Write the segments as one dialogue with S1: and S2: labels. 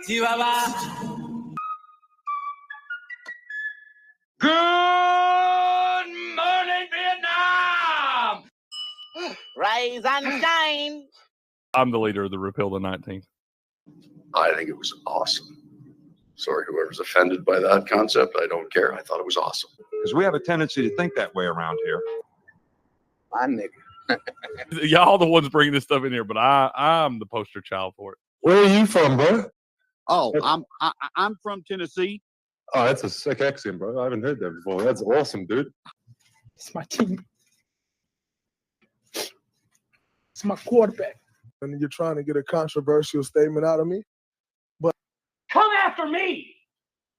S1: Chihuahua.
S2: Good morning, Vietnam!
S3: Rise and shine.
S4: I'm the leader of the Repeal the 19th.
S5: I think it was awesome. Sorry, whoever's offended by that concept, I don't care. I thought it was awesome.
S6: Because we have a tendency to think that way around here.
S3: My nigga.
S4: Y'all the ones bringing this stuff in here, but I'm the poster child for it.
S7: Where are you from, bro?
S6: Oh, I'm from Tennessee.
S7: Oh, that's a sick accent, bro. I haven't heard that before. That's awesome, dude.
S8: It's my team. It's my quarterback.
S9: And you're trying to get a controversial statement out of me. But
S2: Come after me!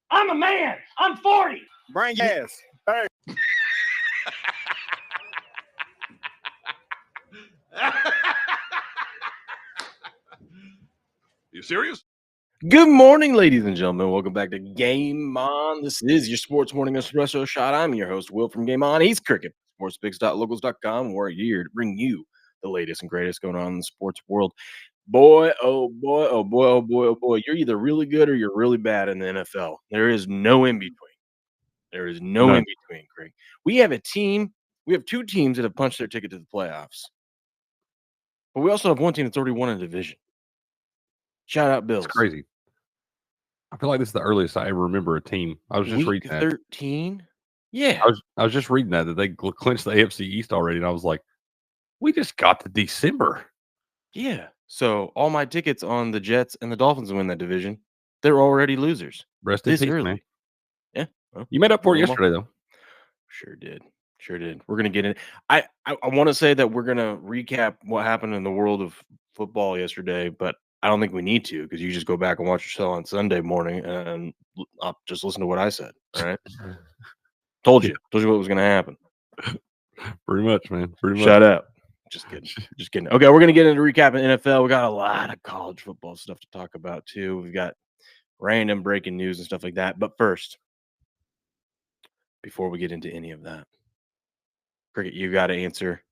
S2: I'm a man! I'm 40!
S6: Bring your ass. Hey.
S4: You serious?
S10: Good morning, ladies and gentlemen. Welcome back to Game On. This is your Sports Morning Espresso Shot. I'm your host, Will from Game On. He's Crickett, sportspicks.locals.com. We're here to bring you the latest and greatest going on in the sports world. Boy, oh boy, oh boy, oh boy, oh boy. You're either really good or you're really bad in the NFL. There is no in between. There is no in between, Craig. We have a team. We have two teams that have punched their ticket to the playoffs. But we also have one team that's already won a division. Shout out, Bills.
S4: It's crazy. I feel like this is the earliest I ever remember a team. I was just
S10: Week
S4: reading that.
S10: 13? Yeah.
S4: I was just reading that they clinched the AFC East already, and I was like, we just got to December.
S10: Yeah. So all my tickets on the Jets and the Dolphins to win that division, they're already losers.
S4: Rest in
S10: This
S4: peace,
S10: early.
S4: man.
S10: Yeah. Well,
S4: You made up for it
S10: normal.
S4: yesterday, though.
S10: Sure did. Sure did. We're going to get in. I want to say that we're going to recap what happened in the world of football yesterday, but I don't think we need to because you just go back and watch your show on Sunday morning and I'll just listen to what I said. All right. Told you what was going to happen.
S4: Pretty much, man. Pretty much.
S10: Shut up. Just kidding. Just kidding. Okay, we're going to get into recapping NFL. We got a lot of college football stuff to talk about, too. We've got random breaking news and stuff like that. But first, before we get into any of that, Cricket, you got to answer.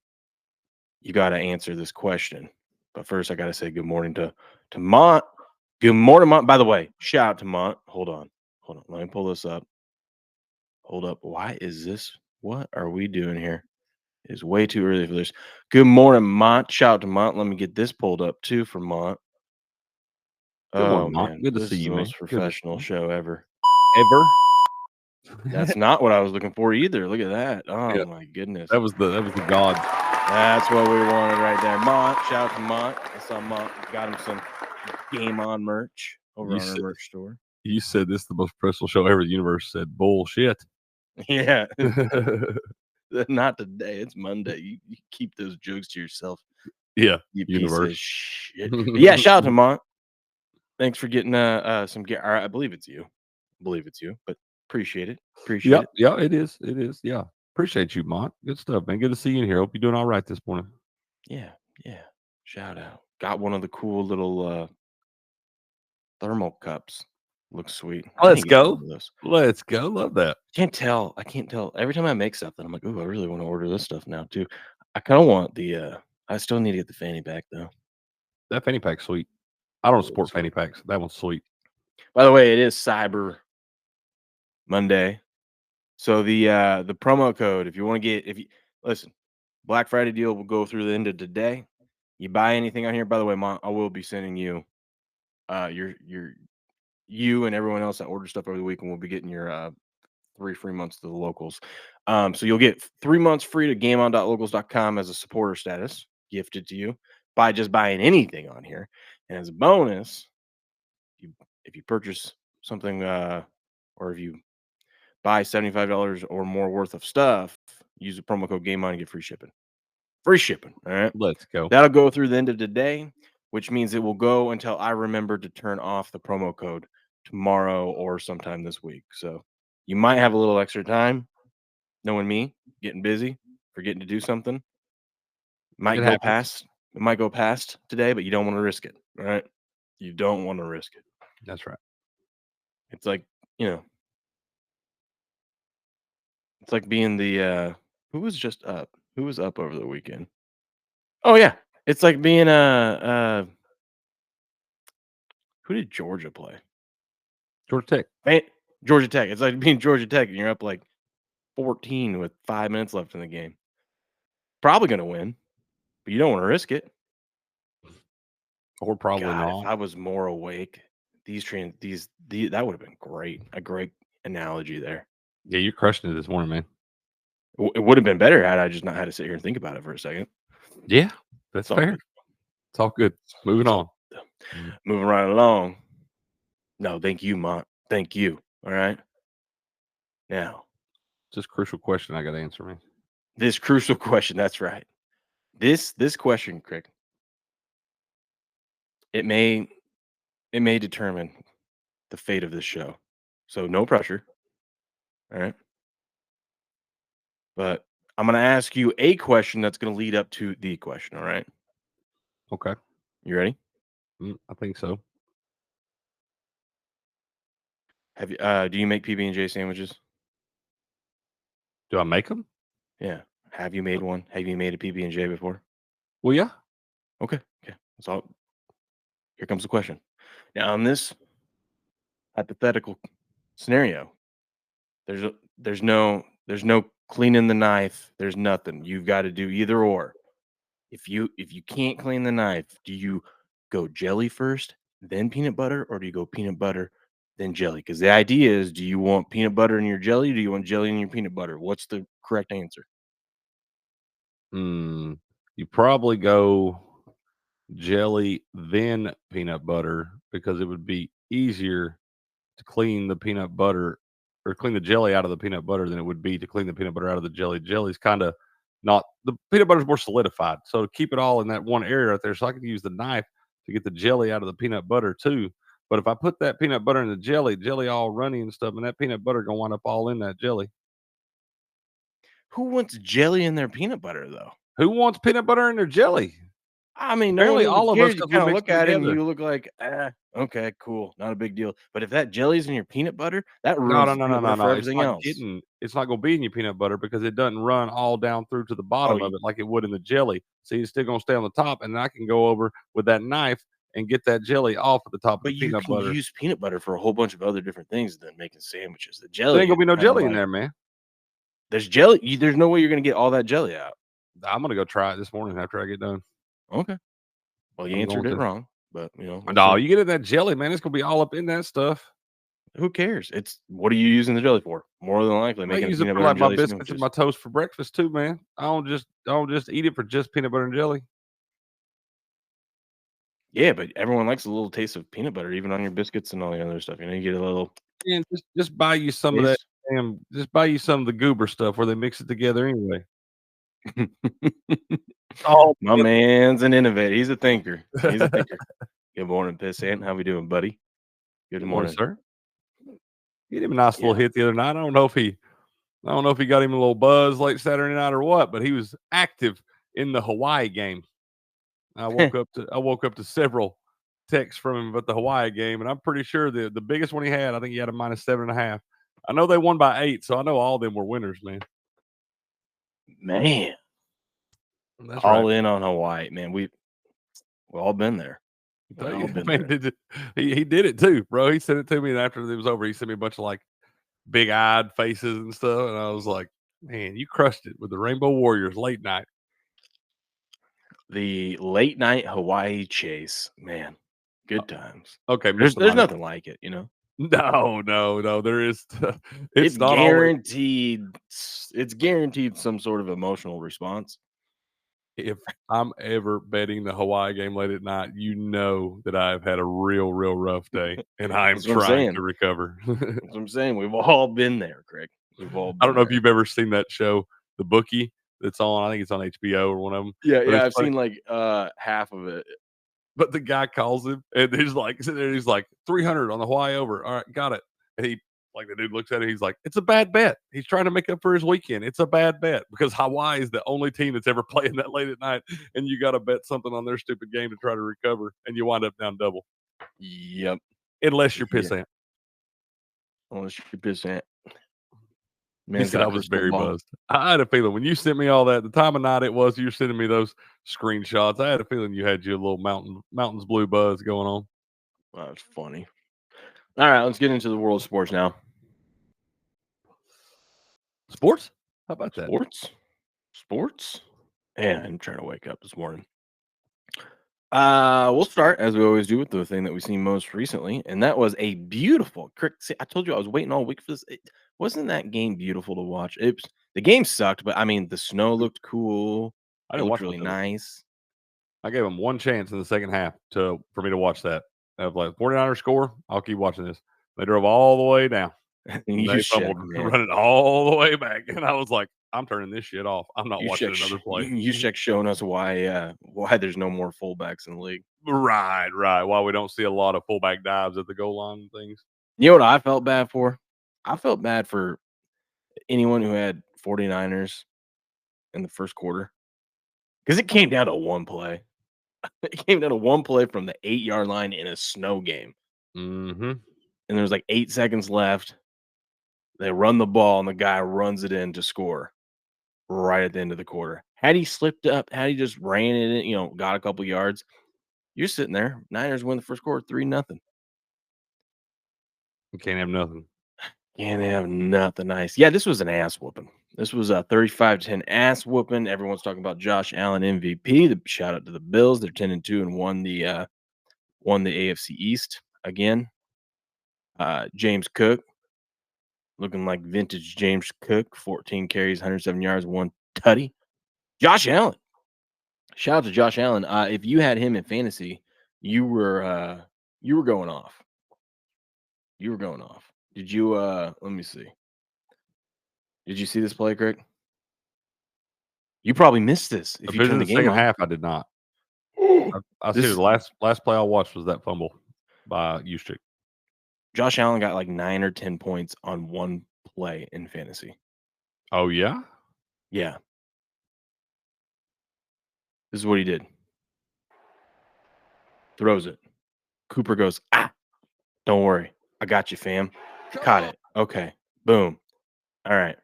S10: You got to answer this question. But first, I got to say good morning to Mont. Good morning, Mont. By the way, shout out to Mont. Hold on. Let me pull this up. Hold up. Why is this? What are we doing here? It's way too early for this. Good morning, Mont. Shout out to Mont. Let me get this pulled up, too, for Mont.
S4: Good morning, Mont.
S10: Man.
S4: Good to
S10: This
S4: see
S10: is
S4: you,
S10: the
S4: man.
S10: most professional show ever.
S4: Ever?
S10: That's not what I was looking for either. Look at that. Oh,
S4: Yeah.
S10: my goodness.
S4: That was the god.
S10: That's what we wanted right there. Mont. Shout out to Mont. I saw Mont. Got him some Game On merch over on our merch store.
S4: You said this is the most professional show ever. The universe said bullshit.
S10: Yeah. Not today. It's Monday. You keep those jokes to yourself.
S4: Yeah.
S10: You
S4: Universe.
S10: piece of shit. But yeah, shout out to Mont. Thanks for getting some gear. I believe it's you. But appreciate it. Appreciate it.
S4: Yeah, it is. It is. Yeah. Appreciate you, Mont. Good stuff, man. Good to see you in here. Hope you're doing all right this morning.
S10: Yeah. Shout out. Got one of the cool little thermal cups. Looks sweet.
S4: Let's go. Let's go. Love that.
S10: I can't tell. Every time I make something, I'm like, ooh, I really want to order this stuff now too. I kind of want the I still need to get the fanny pack though.
S4: That fanny pack's sweet. I don't support fanny packs. That one's sweet.
S10: By the way, it is Cyber Monday. So the promo code, if you want to get, listen, Black Friday deal will go through the end of today. You buy anything on here, by the way, Mom, I will be sending you you and everyone else that orders stuff over the weekend will be getting your 3 free months to the locals. So you'll get 3 months free to gameon.locals.com as a supporter status gifted to you by just buying anything on here. And as a bonus, if you purchase something or if you buy $75 or more worth of stuff, use the promo code GameOn and get free shipping. Free shipping. All right.
S4: Let's go.
S10: That'll go through the end of today, which means it will go until I remember to turn off the promo code tomorrow or sometime this week. So you might have a little extra time, knowing me, getting busy, forgetting to do something. It might go past today, but you don't want to risk it. All right. You don't want to risk it.
S4: That's right.
S10: It's like, it's like being the who was just up? Who was up over the weekend? Oh yeah. It's like being Who did Georgia play?
S4: Georgia Tech.
S10: Man, Georgia Tech. It's like being Georgia Tech and you're up like 14 with 5 minutes left in the game. Probably going to win, but you don't want to risk it.
S4: Or probably
S10: God,
S4: not.
S10: if I was more awake, that would have been great. A great analogy there.
S4: Yeah, you're crushing it this morning, man.
S10: It would have been better had I just not had to sit here and think about it for a second.
S4: Yeah, that's
S10: It's all
S4: fair.
S10: good.
S4: It's all good. Moving on.
S10: Moving right along. No, thank you, Mont. Thank you. All right. Now,
S4: Just crucial question I got to answer, man.
S10: this crucial question. That's right. This question, Crick. It may determine the fate of this show. So no pressure. All right. But I'm going to ask you a question that's going to lead up to the question. All right.
S4: Okay.
S10: You ready?
S4: I think so.
S10: Have you? Do you make PB&J sandwiches?
S4: Do I make them?
S10: Yeah. Have you made one? Have you made a PB&J before?
S4: Well, yeah.
S10: Okay. That's all. Here comes the question. Now, on this hypothetical scenario, there's no cleaning the knife. There's nothing. You've got to do either or. If you can't clean the knife, do you go jelly first, then peanut butter, or do you go peanut butter, then jelly? Because the idea is, do you want peanut butter in your jelly? Or do you want jelly in your peanut butter? What's the correct answer?
S4: You probably go jelly, then peanut butter, because it would be easier to clean the peanut butter or clean the jelly out of the peanut butter than it would be to clean the peanut butter out of the jelly. Jelly's kind of not, the peanut butter's more solidified. So to keep it all in that one area right there, so I can use the knife to get the jelly out of the peanut butter too. But if I put that peanut butter in the jelly all runny and stuff, and that peanut butter gonna wind up all in that jelly.
S10: Who wants jelly in their peanut butter, though?
S4: Who wants peanut butter in their jelly?
S10: I mean,
S4: Apparently
S10: no one
S4: all of
S10: cares.
S4: us,
S10: You
S4: 'cause we
S10: kind of
S4: mix
S10: look
S4: them
S10: at it and
S4: together.
S10: you look like, okay, cool, not a big deal. But if that jelly's in your peanut butter, that
S4: No,
S10: ruins the peanut butter for
S4: It's
S10: everything
S4: not
S10: else.
S4: it's not gonna be in your peanut butter because it doesn't run all down through to the bottom of it like it would in the jelly. So it's still gonna stay on the top, and then I can go over with that knife and get that jelly off at the top of
S10: But
S4: the
S10: you
S4: peanut
S10: can
S4: butter.
S10: use peanut butter for a whole bunch of other different things than making sandwiches. The
S4: There
S10: jelly
S4: ain't gonna be no
S10: is kinda
S4: jelly in
S10: like-
S4: there, man.
S10: There's jelly. There's no way you're gonna get all that jelly out.
S4: I'm gonna go try it this morning after I get done.
S10: Okay. Well, you
S4: I'm
S10: answered
S4: going
S10: it
S4: to.
S10: wrong, but we'll
S4: No,
S10: see.
S4: you get in that jelly, man. It's gonna be all up in that stuff.
S10: Who cares? It's what are you using the jelly for? More than likely,
S4: I
S10: making
S4: use it
S10: peanut
S4: for
S10: butter
S4: like
S10: and
S4: my
S10: jelly
S4: biscuits and
S10: sandwiches.
S4: my toast for breakfast too, man. I don't just eat it for just peanut butter and jelly.
S10: Yeah, but everyone likes a little taste of peanut butter, even on your biscuits and all the other stuff. You know, you get a little.
S4: And just buy you some of that. Just buy you some of the goober stuff where they mix it together anyway.
S10: Oh, my man's an innovator. He's a thinker. He's a thinker. Good morning, Pissant. How we doing, buddy? Good morning,
S4: sir. He had him a nice little hit the other night. I don't know if he got him a little buzz late Saturday night or what, but he was active in the Hawaii game. I woke up to several texts from him about the Hawaii game, and I'm pretty sure the biggest one he had, I think he had a -7.5. I know they won by 8, so I know all of them were winners, man.
S10: Man,
S4: That's
S10: all
S4: right.
S10: in on Hawaii, man. We've all been there.
S4: He did it too, bro. He sent it to me, and after it was over, he sent me a bunch of like big-eyed faces and stuff, and I was like, man, you crushed it with the Rainbow Warriors late night.
S10: The late night Hawaii chase, man, good times.
S4: Okay,
S10: there's nothing like it, you know.
S4: No, there is.
S10: It's
S4: not
S10: guaranteed. It's guaranteed some sort of emotional response.
S4: If I'm ever betting the Hawaii game late at night, you know that I've had a real rough day, and I'm trying to recover.
S10: That's what I'm saying. We've all been there, Craig. We've all.
S4: I don't know if you've ever seen that show, The Bookie. That's on. I think it's on HBO or one of them.
S10: Yeah, I've seen like half of it.
S4: But the guy calls him, and he's like, sitting there, he's like 300 on the Hawaii over. All right, got it. And he, like, the dude looks at it, he's like, it's a bad bet. He's trying to make up for his weekend. It's a bad bet because Hawaii is the only team that's ever playing that late at night, and you got to bet something on their stupid game to try to recover, and you wind up down double.
S10: Yep.
S4: Unless you're pissant.
S10: Unless you're pissant.
S4: He said I was very buzzed. I had a feeling when you sent me all that, the time of night it was, you were sending me those screenshots. I had a feeling you had your little mountains blue buzz going on.
S10: Well, that's funny. All right, let's get into the world of sports now.
S4: Sports? How about that?
S10: Sports. And I'm trying to wake up this morning. We'll start as we always do with the thing that we've seen most recently, and that was a beautiful. See, I told you I was waiting all week for this. Wasn't that game beautiful to watch? The game sucked, but I mean the snow looked cool.
S4: I
S10: It
S4: didn't
S10: looked
S4: watch
S10: really
S4: much of it.
S10: nice.
S4: I gave them one chance in the second half for me to watch that. Of like 49ers score, I'll keep watching this. They drove all the way down. They fumbled, running all the way back, and I was like, "I'm turning this shit off. I'm not watching another play."
S10: You check showing us why there's no more fullbacks in the league.
S4: Right. Why we don't see a lot of fullback dives at the goal line and things.
S10: You know what I felt bad for? I felt bad for anyone who had 49ers in the first quarter because it came down to one play. It came down to one play from the 8-yard line in a snow game.
S4: Mm-hmm.
S10: And there was like 8 seconds left. They run the ball, and the guy runs it in to score right at the end of the quarter. Had he slipped up, had he just ran it in, got a couple yards, you're sitting there. Niners win the first quarter 3-0.
S4: You can't have nothing.
S10: Can't have nothing nice. Yeah, this was an ass whooping. This was a 35-10 ass whooping. Everyone's talking about Josh Allen MVP. The shout out to the Bills. They're 10-2 and won the AFC East again. James Cook looking like vintage James Cook. 14 carries, 107 yards, 1 tutty. Josh Allen. Shout out to Josh Allen. If you had him in fantasy, you were going off. You were going off. Did you let me see. Did you see this play, Crick? You probably missed this if you turned the game
S4: second
S10: on.
S4: half, I did not. I see the last play I watched was that fumble by Juszczyk.
S10: Josh Allen got like 9 or 10 points on one play in fantasy.
S4: Oh yeah?
S10: Yeah. This is what he did. Throws it. Cooper goes, don't worry. I got you, fam. Caught it. Okay. Boom. All right.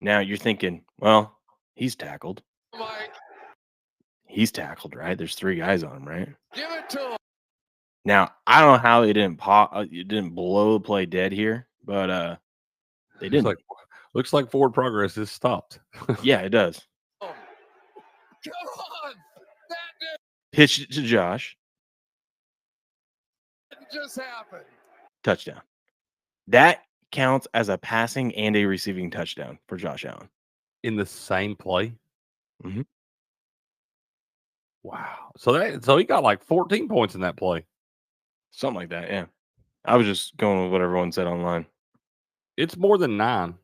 S10: Now you're thinking, well, he's tackled. He's tackled, right? There's 3 guys on him, right?
S6: Give it to him.
S10: Now, I don't know how it didn't blow the play dead here, but they didn't.
S4: Looks like forward progress is stopped.
S10: Yeah, it does.
S6: Come on. That
S10: Pitched it to Josh.
S6: didn't just happen.
S10: Touchdown. That counts as a passing and a receiving touchdown for Josh Allen.
S4: In the same play?
S10: Mm-hmm.
S4: Wow. So he got like 14 points in that play.
S10: Something like that, yeah. I was just going with what everyone said online.
S4: It's more than 9.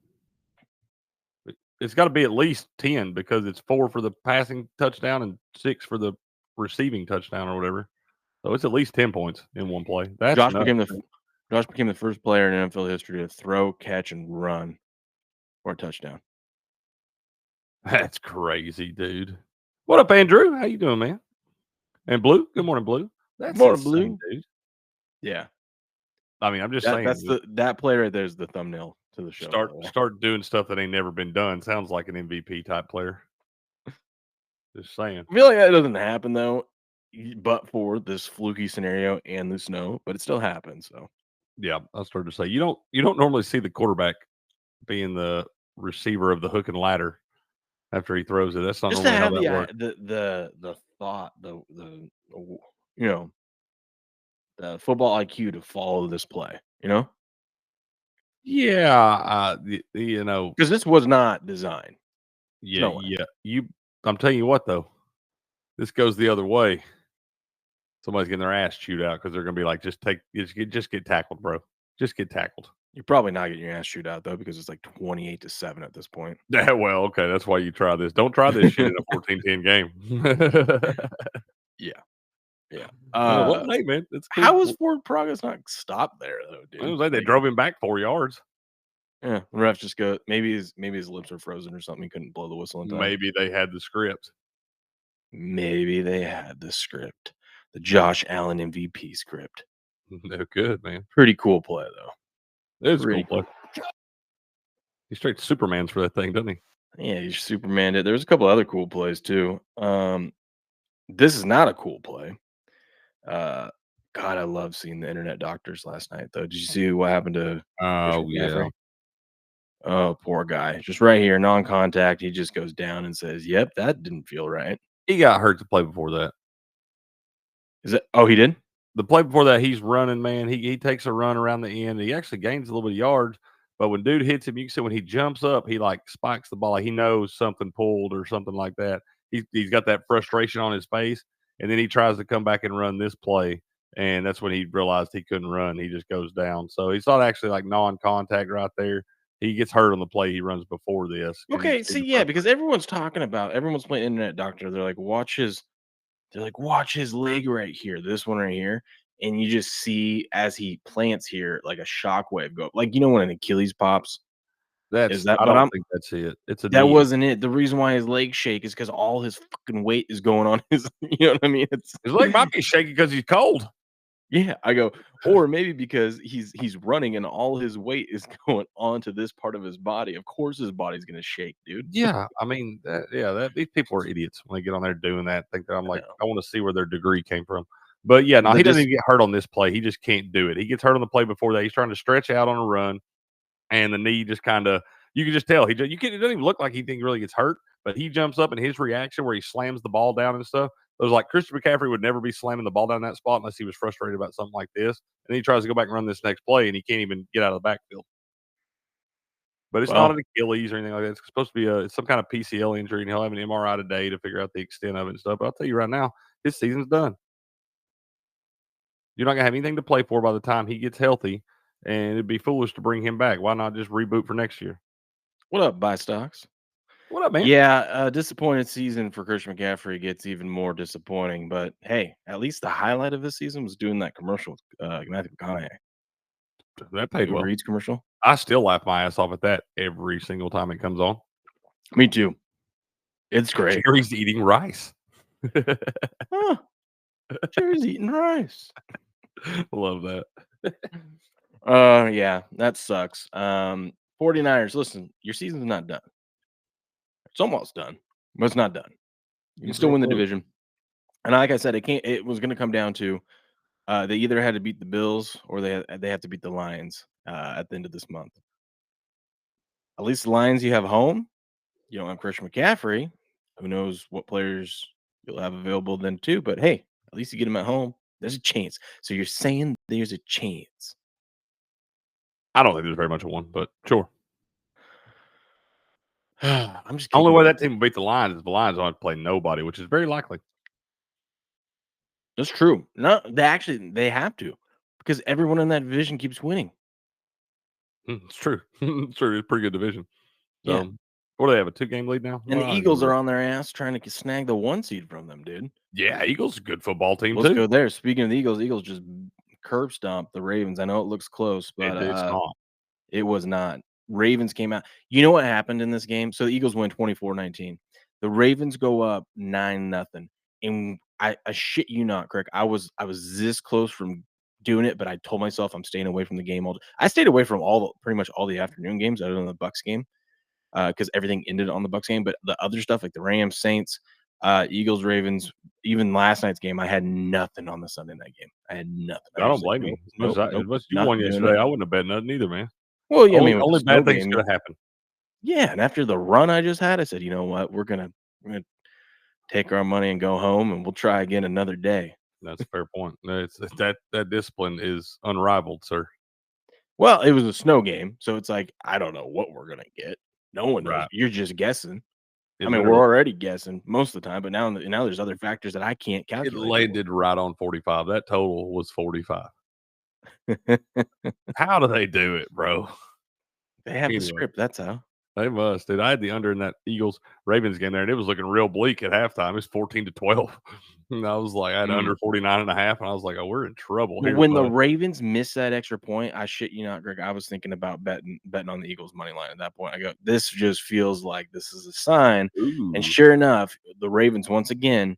S4: It's got to be at least 10 because it's 4 for the passing touchdown and 6 for the receiving touchdown or whatever. So it's at least 10 points in one play.
S10: Josh became the first player in NFL history to throw, catch, and run for a touchdown.
S4: That's crazy, dude. What up, Andrew? How you doing, man? And Blue? Good morning, Blue. That's
S10: morning,
S4: insane,
S10: Blue.
S4: dude.
S10: Yeah.
S4: I mean, I'm just saying.
S10: That play right there is the thumbnail to the show.
S4: Start doing stuff that ain't never been done. Sounds like an MVP type player. Just saying.
S10: I feel like that doesn't happen though, but for this fluky scenario and the snow, but it still happens. So
S4: yeah, I started to say you don't normally see the quarterback being the receiver of the hook and ladder after he throws it. That's not
S10: just
S4: normally
S10: to
S4: how
S10: have
S4: that works.
S10: the thought, the football IQ to follow this play,
S4: Yeah,
S10: because this was not designed.
S4: Yeah, I'm telling you what though, this goes the other way. Somebody's getting their ass chewed out because they're gonna be like, just get tackled, bro. Just get tackled.
S10: You're probably not getting your ass chewed out though, because it's like 28-7 at this point.
S4: Yeah, well, okay, that's why you try this. Don't try this shit in a 14-10 game.
S10: Yeah.
S4: Hey man, it's cool.
S10: How was forward progress not stopped there though, dude?
S4: It was like they drove him back 4 yards.
S10: Yeah, the refs just go. Maybe his lips are frozen or something. He couldn't blow the whistle in time.
S4: Maybe they had the script.
S10: The Josh Allen MVP script.
S4: No good, man.
S10: Pretty cool play though.
S4: It was a cool play. He straight Supermans for that thing, doesn't he?
S10: Yeah, he Supermaned it. There's a couple other cool plays too. This is not a cool play. God, I love seeing the internet doctors last night, though. Did you see what happened to
S4: Oh,
S10: Christian
S4: yeah.
S10: McCaffrey? Oh, poor guy. Just right here, non-contact. He just goes down and says, "Yep, that didn't feel right."
S4: He got hurt the play before that.
S10: Is it? Oh, he did?
S4: The play before that, he's running, man. He takes a run around the end. He actually gains a little bit of yards, but when dude hits him, you can see when he jumps up, he like spikes the ball. Like he knows something pulled or something like that. He's got that frustration on his face, and then he tries to come back and run this play, and that's when he realized he couldn't run. He just goes down. So he's not actually like non-contact right there. He gets hurt on the play he runs before this. and
S10: Okay,
S4: it's
S10: see,
S4: the
S10: yeah,
S4: first-
S10: because everyone's playing internet doctor. They're like, watch his leg right here, this one right here. And you just see as he plants here, like a shockwave go. Like, when an Achilles pops,
S4: that's
S10: that
S4: I
S10: but
S4: don't
S10: I'm
S4: think that's it. It's a
S10: that
S4: knee.
S10: wasn't it. The reason why his legs shake is because all his fucking weight is going on his, you know what I mean? It's
S4: His leg might be shaky because he's cold.
S10: yeah, I go, or maybe because he's running and all his weight is going onto this part of his body. Of course his body's gonna shake, dude.
S4: Yeah, I mean, these people are idiots when they get on there doing that. Think that I'm
S10: I
S4: like,
S10: know.
S4: I want to see where their degree came from. But yeah, no,
S10: The
S4: he doesn't
S10: dis-
S4: even get hurt on this play. He just can't do it. He gets hurt on the play before that. He's trying to stretch out on a run, and the knee just kind of, you can just tell it doesn't even look like he really gets hurt, but he jumps up and his reaction where he slams the ball down and stuff. It was like Christian McCaffrey would never be slamming the ball down that spot unless he was frustrated about something like this. And he tries to go back and run this next play, and he can't even get out of the backfield. But it's not
S10: Well,
S4: an Achilles or anything like that. It's supposed to be some kind of PCL injury, and he'll have an MRI today to figure out the extent of it and stuff. But I'll tell you right now, his season's done. You're not gonna have anything to play for by the time he gets healthy, and it'd be foolish to bring him back. Why not just reboot for next year?
S10: what up, buy stocks?
S4: What up, man?
S10: Yeah, disappointed season for Christian McCaffrey gets even more disappointing. But hey, at least the highlight of this season was doing that commercial with Matthew McConaughey.
S4: That paid
S10: Uber
S4: well.
S10: Eats commercial.
S4: I still laugh my ass off at that every single time it comes on.
S10: Me too. It's great.
S4: Jerry's eating rice.
S10: Huh. Jerry's eating rice.
S4: Love that.
S10: Yeah, that sucks. 49ers, listen, your season's not done. It's almost done, but it's not done. You can still win the division. And like I said, it was gonna come down to they either had to beat the Bills or they have to beat the Lions at the end of this month. At least the Lions you have home. You don't have Christian McCaffrey. Who knows what players you'll have available then too? But hey, at least you get him at home. There's a chance. So you're saying there's a chance.
S4: I don't think there's very much of one, but sure.
S10: I'm just
S4: Only
S10: kicking
S4: way
S10: it.
S4: that team will beat the Lions is the Lions don't have to play nobody, which is very likely.
S10: That's true. No, they have to because everyone in that division keeps winning.
S4: It's true. It's true. It's a pretty good division. So,
S10: Yeah.
S4: what do they have? A 2-game lead now?
S10: And
S4: Well,
S10: the
S4: I
S10: Eagles
S4: don't
S10: are
S4: know.
S10: on their ass trying to snag the 1 seed from them, dude.
S4: Yeah, Eagles a good football team
S10: Let's
S4: too.
S10: go there. Speaking of the Eagles just curb stomped the Ravens. I know it looks close, but
S4: It's not.
S10: it was not. Ravens came out. You know what happened in this game? So the Eagles win 24-19. The Ravens go up 9-0. And I shit you not, Crick. I was this close from doing it, but I told myself I'm staying away from the game I stayed away from pretty much all the afternoon games other than the Bucks game. Because everything ended on the Bucks game. But the other stuff like the Rams, Saints, Eagles, Ravens, even last night's game, I had nothing on the Sunday night game. I had nothing.
S4: I don't blame you. As much as you
S10: not
S4: won
S10: doing
S4: yesterday,
S10: it.
S4: I wouldn't have bet nothing either, man.
S10: Well, yeah, I mean, with
S4: only
S10: the
S4: bad
S10: snow
S4: things
S10: game,
S4: could have happened.
S10: yeah, and after the run I just had, I said, you know what, we're gonna take our money and go home, and we'll try again another day.
S4: That's a fair point. It's, that discipline is unrivaled, sir.
S10: Well, it was a snow game, so it's like I don't know what we're gonna get. No one knows.
S4: Right.
S10: You're just guessing.
S4: It
S10: I mean,
S4: literally-
S10: we're already guessing most of the time, but now there's other factors that I can't
S4: it
S10: calculate.
S4: landed right on 45. That total was 45. How do they do it, bro?
S10: They have the
S4: Anyway.
S10: script. That's how.
S4: They must, dude. I had the under in that Eagles Ravens game there, and it was looking real bleak at halftime. It's 14-12. And I was like, I had under 49.5, and I was like, oh, we're in trouble here.
S10: When the
S4: bud.
S10: Ravens missed that extra point, I shit you not, Greg. I was thinking about betting on the Eagles money line at that point. I go, this just feels like this is a sign.
S4: Ooh.
S10: And sure enough, the Ravens once again,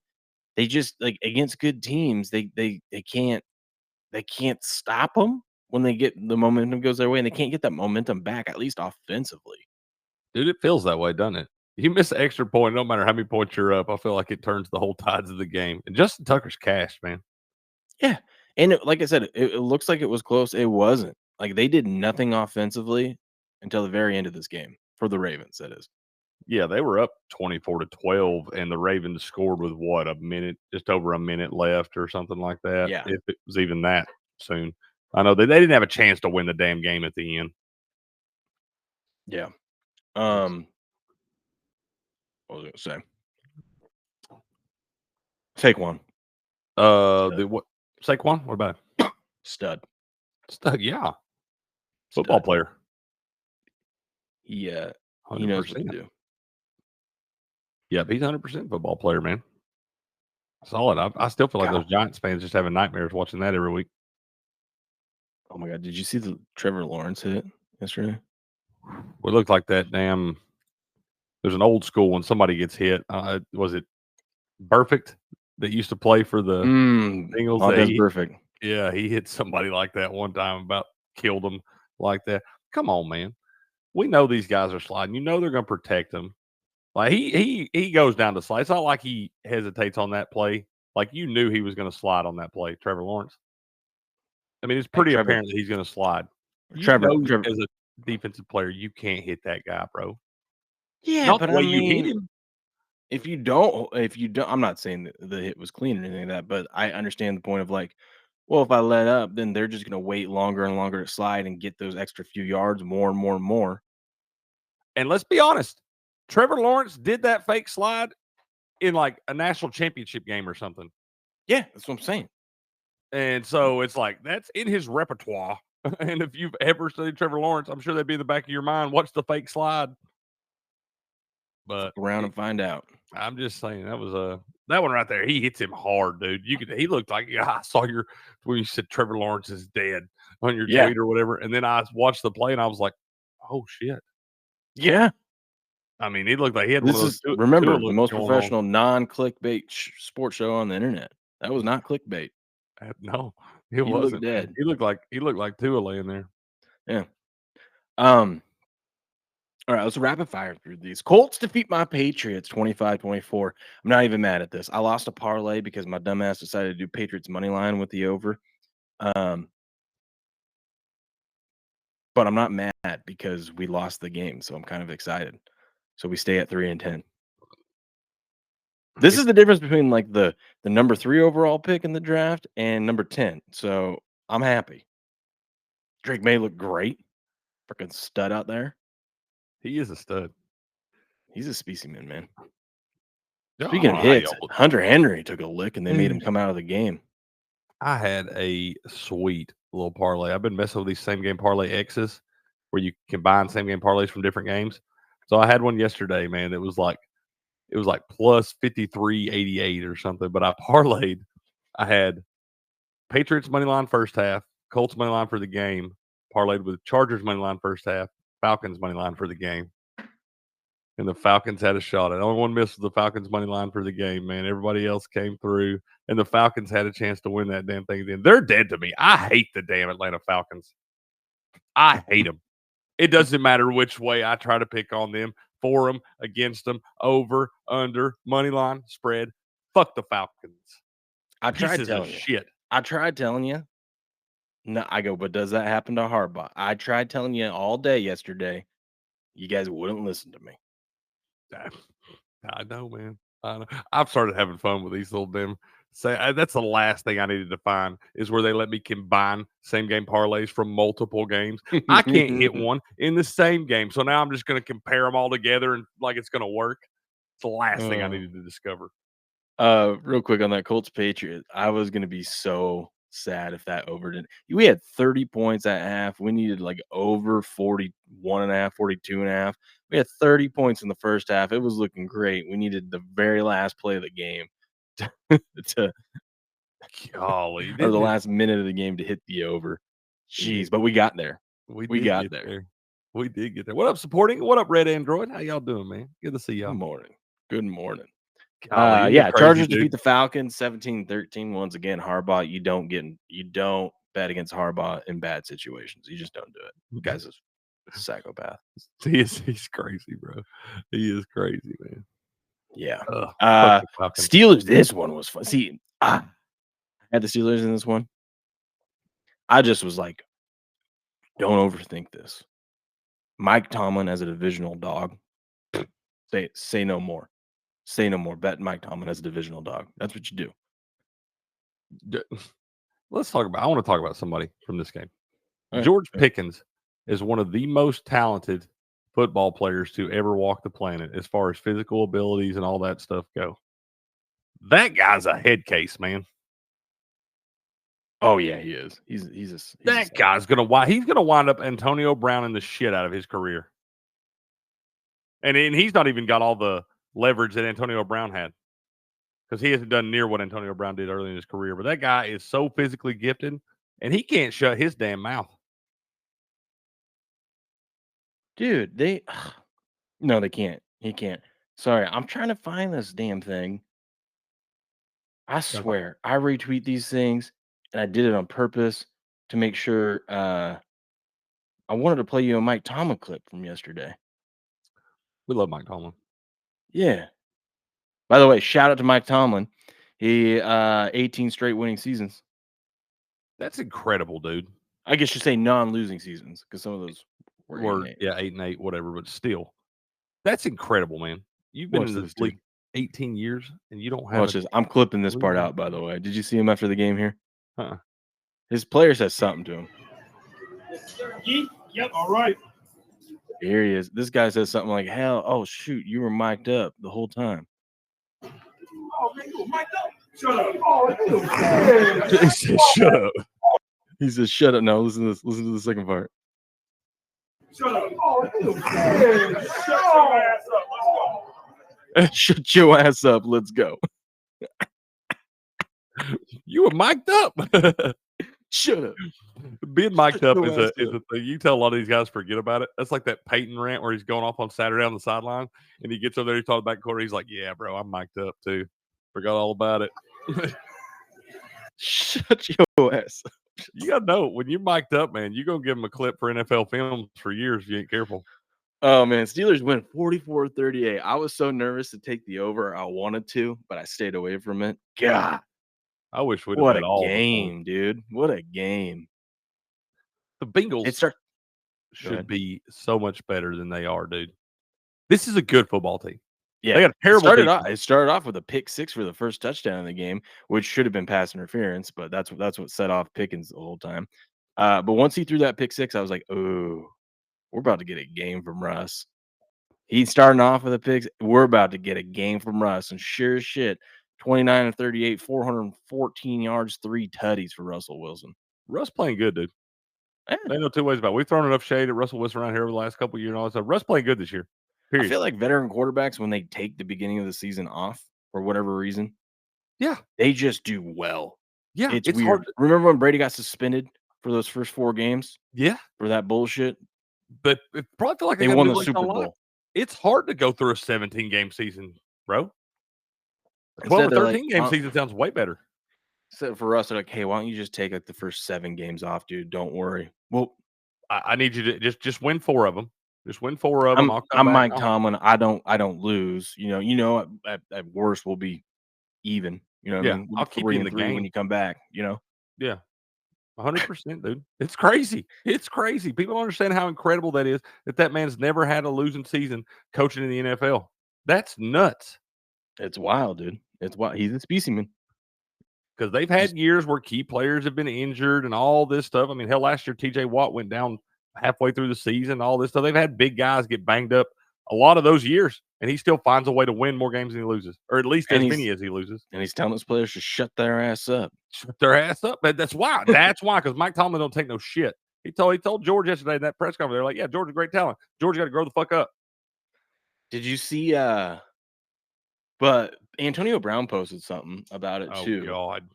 S10: they just like against good teams, they can't stop them when they get the momentum goes their way, and they can't get that momentum back, at least offensively.
S4: Dude, it feels that way, doesn't it? You miss an extra point, no matter how many points you're up. I feel like it turns the whole tides of the game. And Justin Tucker's cash, man.
S10: Yeah. And like I said, it looks like it was close. It wasn't. Like they did nothing offensively until the very end of this game for the Ravens. That is.
S4: Yeah, they were up 24-12, and the Ravens scored with what, a minute, just over a minute left or something like that.
S10: Yeah.
S4: If it was even that soon. I know they didn't have a chance to win the damn game at the end.
S10: Yeah. What was I gonna say? Saquon.
S4: What? Saquon? What about him?
S10: Stud.
S4: Yeah. Football player.
S10: Yeah. He knows what to
S4: 100%.
S10: do.
S4: Yep, he's 100% football player, man. Solid. I still feel like those Giants fans just having nightmares watching that every week.
S10: Oh my God! Did you see the Trevor Lawrence hit yesterday?
S4: We looked like that damn. There's an old school when somebody gets hit. Was it Perfect that used to play for the Bengals?
S10: That's perfect.
S4: Yeah, he hit somebody like that one time, about killed him like that. Come on, man. We know these guys are sliding. You know they're going to protect them. Like he goes down to slide. It's not like he hesitates on that play. Like you knew he was going to slide on that play, Trevor Lawrence. I mean, it's pretty apparent that he's going to slide.
S10: Trevor,
S4: As a defensive player, you can't hit that guy, bro.
S10: Yeah,
S4: Not
S10: but
S4: the way
S10: I mean,
S4: you hit him.
S10: If you don't, I'm not saying that the hit was clean or anything like that, but I understand the point of like, well, if I let up, then they're just going to wait longer and longer to slide and get those extra few yards more and more and more.
S4: And let's be honest, Trevor Lawrence did that fake slide in like a national championship game or something.
S10: Yeah, that's what I'm saying.
S4: And so it's like that's in his repertoire. And if you've ever studied Trevor Lawrence, I'm sure that'd be in the back of your mind. What's the fake slide? But
S10: Look around and find out.
S4: I'm just saying that was that one right there. He hits him hard, dude. He looked like I saw when you said Trevor Lawrence is dead on your tweet or whatever, and then I watched the play and I was like, oh shit.
S10: Yeah.
S4: I mean, he looked like he had
S10: remember the most professional non-clickbait sports show on the internet. That was not clickbait.
S4: No, it wasn't.
S10: Looked dead.
S4: He looked like Tua laying there.
S10: Yeah. All right, let's rapid fire through these. Colts defeat my Patriots 25-24. I'm not even mad at this. I lost a parlay because my dumbass decided to do Patriots money line with the over. But I'm not mad because we lost the game, so I'm kind of excited. So we stay at 3-10. This is the difference between like the number 3 overall pick in the draft and number 10. So I'm happy. Drake May looked great. Freaking stud out there.
S4: He is a stud.
S10: He's a specimen, man. Speaking of hits, Hunter Henry took a lick and they made him come out of the game.
S4: I had a sweet little parlay. I've been messing with these same game parlay X's where you combine same game parlays from different games. So I had one yesterday, man. It was like plus 53.88 or something. But I parlayed. I had Patriots money line first half, Colts money line for the game, parlayed with Chargers money line first half, Falcons money line for the game. And the Falcons had a shot. The only one missed was the Falcons money line for the game, man. Everybody else came through, and the Falcons had a chance to win that damn thing. Then they're dead to me. I hate the damn Atlanta Falcons. I hate them. It doesn't matter which way I try to pick on them, for them, against them, over, under, money line, spread. Fuck the Falcons.
S10: I tried telling you.
S4: Shit.
S10: I tried telling you. No, I go, but does that happen to Harbaugh? I tried telling you all day yesterday. You guys wouldn't listen to me.
S4: I know, man. I know. I've started having fun with these little damn. That's the last thing I needed to find is where they let me combine same game parlays from multiple games. I can't hit one in the same game, so now I'm just going to compare them all together and like it's going to work. It's the last thing I needed to discover.
S10: Real quick on that Colts Patriots, I was going to be so sad if that over didn't. We had 30 points at half. We needed like over 41.5, 42.5. We had 30 points in the first half. It was looking great. We needed the very last play of the game to
S4: golly,
S10: or the last minute of the game to hit the over. Jeez, but we got there. We got there.
S4: We did get there. What up, supporting? What up, Red Android? How y'all doing, man? Good to see y'all.
S10: Good morning.
S4: Golly,
S10: Chargers defeat the Falcons 17-13. Once again, Harbaugh, you don't bet against Harbaugh in bad situations. You just don't do it. The guy's a psychopath.
S4: He's crazy, bro. He is crazy, man.
S10: Yeah. Steelers, this one was fun. See, I had the Steelers in this one. I just was like, don't overthink this. Mike Tomlin as a divisional dog. Say no more. Say no more. Bet Mike Tomlin as a divisional dog. That's what you do.
S4: Let's talk about. I want to talk about somebody from this game.
S10: All right.
S4: George Pickens is one of the most talented football players to ever walk the planet, as far as physical abilities and all that stuff go. That guy's a head case, man.
S10: Oh yeah, he is.
S4: That guy's gonna wind up Antonio Brown in the shit out of his career, and he's not even got all the leverage that Antonio Brown had, because he hasn't done near what Antonio Brown did early in his career. But that guy is so physically gifted, and he can't shut his damn mouth.
S10: Dude, no, they can't. He can't. Sorry, I'm trying to find this damn thing. I swear, I retweet these things, and I did it on purpose to make sure. I wanted to play you a Mike Tomlin clip from yesterday.
S4: We love Mike Tomlin.
S10: Yeah. By the way, shout out to Mike Tomlin. He 18 straight winning seasons.
S4: That's incredible, dude.
S10: I guess you say non-losing seasons, because some of those were 8-8.
S4: Yeah, 8-8, whatever. But still, that's incredible, man. You've been
S10: Watch
S4: in
S10: this,
S4: this
S10: dude.
S4: league 18 years, and you don't have.
S10: Watch this. I'm clipping this part
S4: losing.
S10: out, by the way. Did you see him after the game here?
S4: Uh-uh.
S10: His player says something to him.
S2: Yep, all right.
S10: Here he is. This guy says something like, "Hell, oh shoot, you were mic'd up the whole time."
S2: Oh, man, you mic'd up. Shut up. Oh,
S10: He says, "Shut up." He says, "Shut up." No, listen to this. Listen to the second part.
S2: shut up. Oh, shut your ass up. Let's go.
S10: Shut your ass up. Let's go.
S4: You were mic'd up.
S10: Shut up.
S4: Being mic'd
S10: Shut
S4: up
S10: your
S4: is a
S10: ass up.
S4: thing. You tell a lot of these guys forget about it. That's like that Peyton rant where he's going off on Saturday on the sideline, and he gets over there, he's talking back quarter. He's like, "Yeah, bro, I'm mic'd up too. Forgot all about it."
S10: Shut your ass up.
S4: You gotta know, when you're mic'd up, man, you're gonna give him a clip for NFL films for years if you ain't careful.
S10: Oh man, Steelers win 44-38. I was so nervous to take the over. I wanted to, but I stayed away from it. God,
S4: I wish we'd
S10: what
S4: have
S10: a
S4: bet all
S10: game, dude. What a game.
S4: the Bengals
S10: It start
S4: should
S10: ahead.
S4: be so much better than they are, dude. This is a good football team.
S10: Yeah,
S4: They got a terrible
S10: it started off with a pick six for the first touchdown in the game, which should have been pass interference, but that's what set off Pickens the whole time. But once he threw that pick six, I was like, oh, we're about to get a game from Russ. He's starting off with a pick. We're about to get a game from Russ. And sure as shit, 29-38, 414 yards, 3 tutties for Russell Wilson.
S4: Russ playing good, dude.
S10: Yeah.
S4: There ain't no two ways about it. We've thrown enough shade at Russell Wilson around here over the last couple of years and all that stuff. Russ playing good this year. Period.
S10: I feel like veteran quarterbacks, when they take the beginning of the season off for whatever reason,
S4: Yeah.
S10: they just do well.
S4: Yeah,
S10: It's
S4: it's
S10: weird.
S4: hard.
S10: Remember when Brady got suspended for those first 4 games
S4: Yeah,
S10: for that bullshit?
S4: but it probably feel like
S10: They
S4: got
S10: won
S4: new
S10: the
S4: leash
S10: Super
S4: on lock.
S10: Bowl.
S4: It's hard to go through a 17-game season, bro. A 12
S10: Instead,
S4: or
S10: they're like,
S4: 13-game season sounds way better.
S10: So for us, they're like, hey, why don't you just take like the first 7 games off, dude? Don't worry. Well,
S4: I need you to just win 4 of them. Just win 4 of them.
S10: I'm Mike Tomlin. I don't lose. At worst we'll be even. You know what
S4: Yeah,
S10: I mean?
S4: I'll keep you in the
S10: 3-3
S4: game.
S10: when you come back,
S4: Yeah, 100%, dude. It's crazy. It's crazy. People don't understand how incredible that is, that man's never had a losing season coaching in the NFL. That's nuts.
S10: It's wild, dude. It's wild. He's a specimen.
S4: Because they've had years where key players have been injured and all this stuff. I mean, hell, last year TJ Watt went down halfway through the season, all this stuff. They've had big guys get banged up a lot of those years, and he still finds a way to win more games than he loses, or at least as many as he loses.
S10: And he's telling his players to shut their ass up.
S4: Shut their ass up. But that's why. That's why, because Mike Tomlin don't take no shit. He told George yesterday in that press conference, they're like, yeah, George's a great talent. George got to grow the fuck up.
S10: Did you see but Antonio Brown posted something about it too.
S4: Oh, God.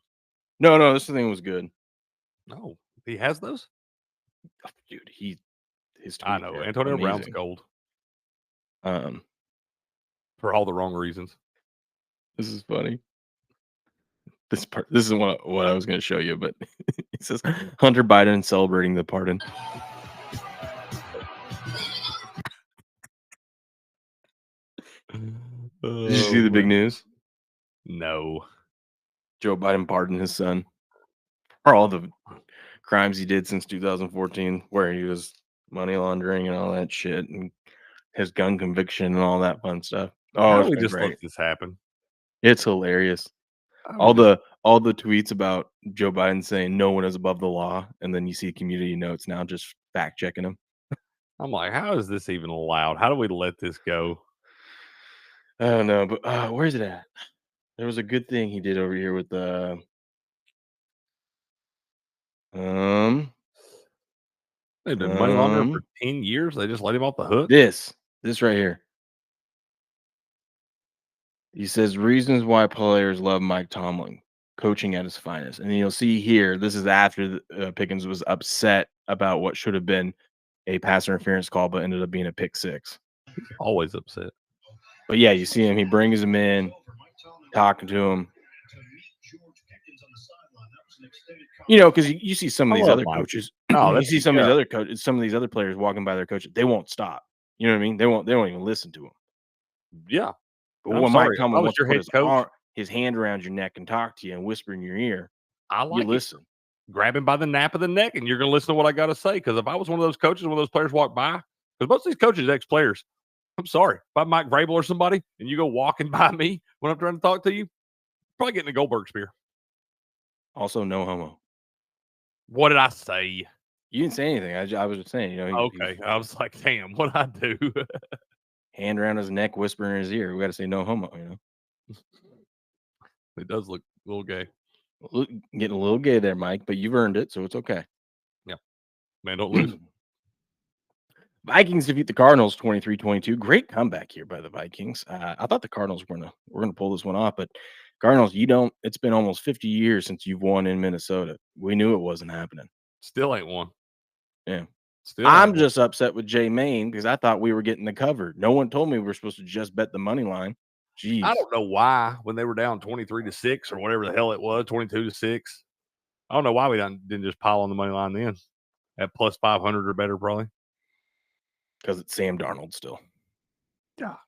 S10: No, this thing was good.
S4: No, he has those?
S10: Oh, dude, his
S4: I
S10: tweets
S4: know.
S10: are
S4: Antonio Brown's
S10: amazing.
S4: gold
S10: Um,
S4: for all the wrong reasons.
S10: This is funny. This is what I was going to show you, but it says Hunter Biden celebrating the pardon. Did you see the big news?
S4: No.
S10: Joe Biden pardoned his son for all the crimes he did since 2014, where he was money laundering and all that shit, and his gun conviction and all that fun stuff. Oh,
S4: How
S10: it's
S4: do we
S10: been
S4: just
S10: great.
S4: let this happen?
S10: It's hilarious.
S4: How do we
S10: All the tweets about Joe Biden saying no one is above the law, and then you see community notes now just fact checking him.
S4: I'm like, how is this even allowed? How do we let this go?
S10: I don't know, but where's it at? There was a good thing he did over here with the
S4: They've been money laundering for 10 years. They just let him off the hook.
S10: this right here. He says reasons why players love Mike Tomlin, coaching at his finest. And you'll see here, this is after Pickens was upset about what should have been a pass interference call, but ended up being a pick six.
S4: Always upset.
S10: But yeah, you see him. He brings him in, talking to him. You know, because you see some of these other coaches.
S4: Oh,
S10: you see some of these other coaches, some of these other players walking by their coaches. They won't stop. You know what I mean? They won't even listen to him.
S4: Yeah.
S10: But
S4: I'm
S10: when
S4: sorry,
S10: Mike Tomlin wants to
S4: your
S10: put
S4: head coach,
S10: his hand around your neck and talk to you and whisper in your ear,
S4: I like
S10: you listen.
S4: Grab him by the nape of the neck, and you're going to listen to what I got to say. Because if I was one of those coaches, one of those players walked by, because most of these coaches, ex-players, I'm sorry, if I'm Mike Vrabel or somebody, and you go walking by me when I'm trying to talk to you, probably getting a Goldberg spear.
S10: Also, no homo.
S4: What did I say?
S10: You didn't say anything. I was just saying, you know.
S4: Okay, I was like, damn, what I do?
S10: Hand around his neck, whisper in his ear. We got to say no homo, you know.
S4: It does look a little gay.
S10: Getting a little gay there, Mike, but you've earned it, so it's okay.
S4: Yeah. Man, don't lose.
S10: Vikings defeat the Cardinals 23-22. Great comeback here by the Vikings. I thought the Cardinals were gonna pull this one off, but Cardinals, it's been almost 50 years since you've won in Minnesota. We knew it wasn't happening.
S4: Still ain't one.
S10: Yeah.
S4: I'm
S10: just upset with Jay Maine because I thought we were getting the cover. No one told me we were supposed to just bet the money line. Jeez.
S4: I don't know why when they were down 23-6 or whatever the hell it was, 22-6. I don't know why we didn't just pile on the money line then at plus 500 or better, probably.
S10: Because it's Sam Darnold still.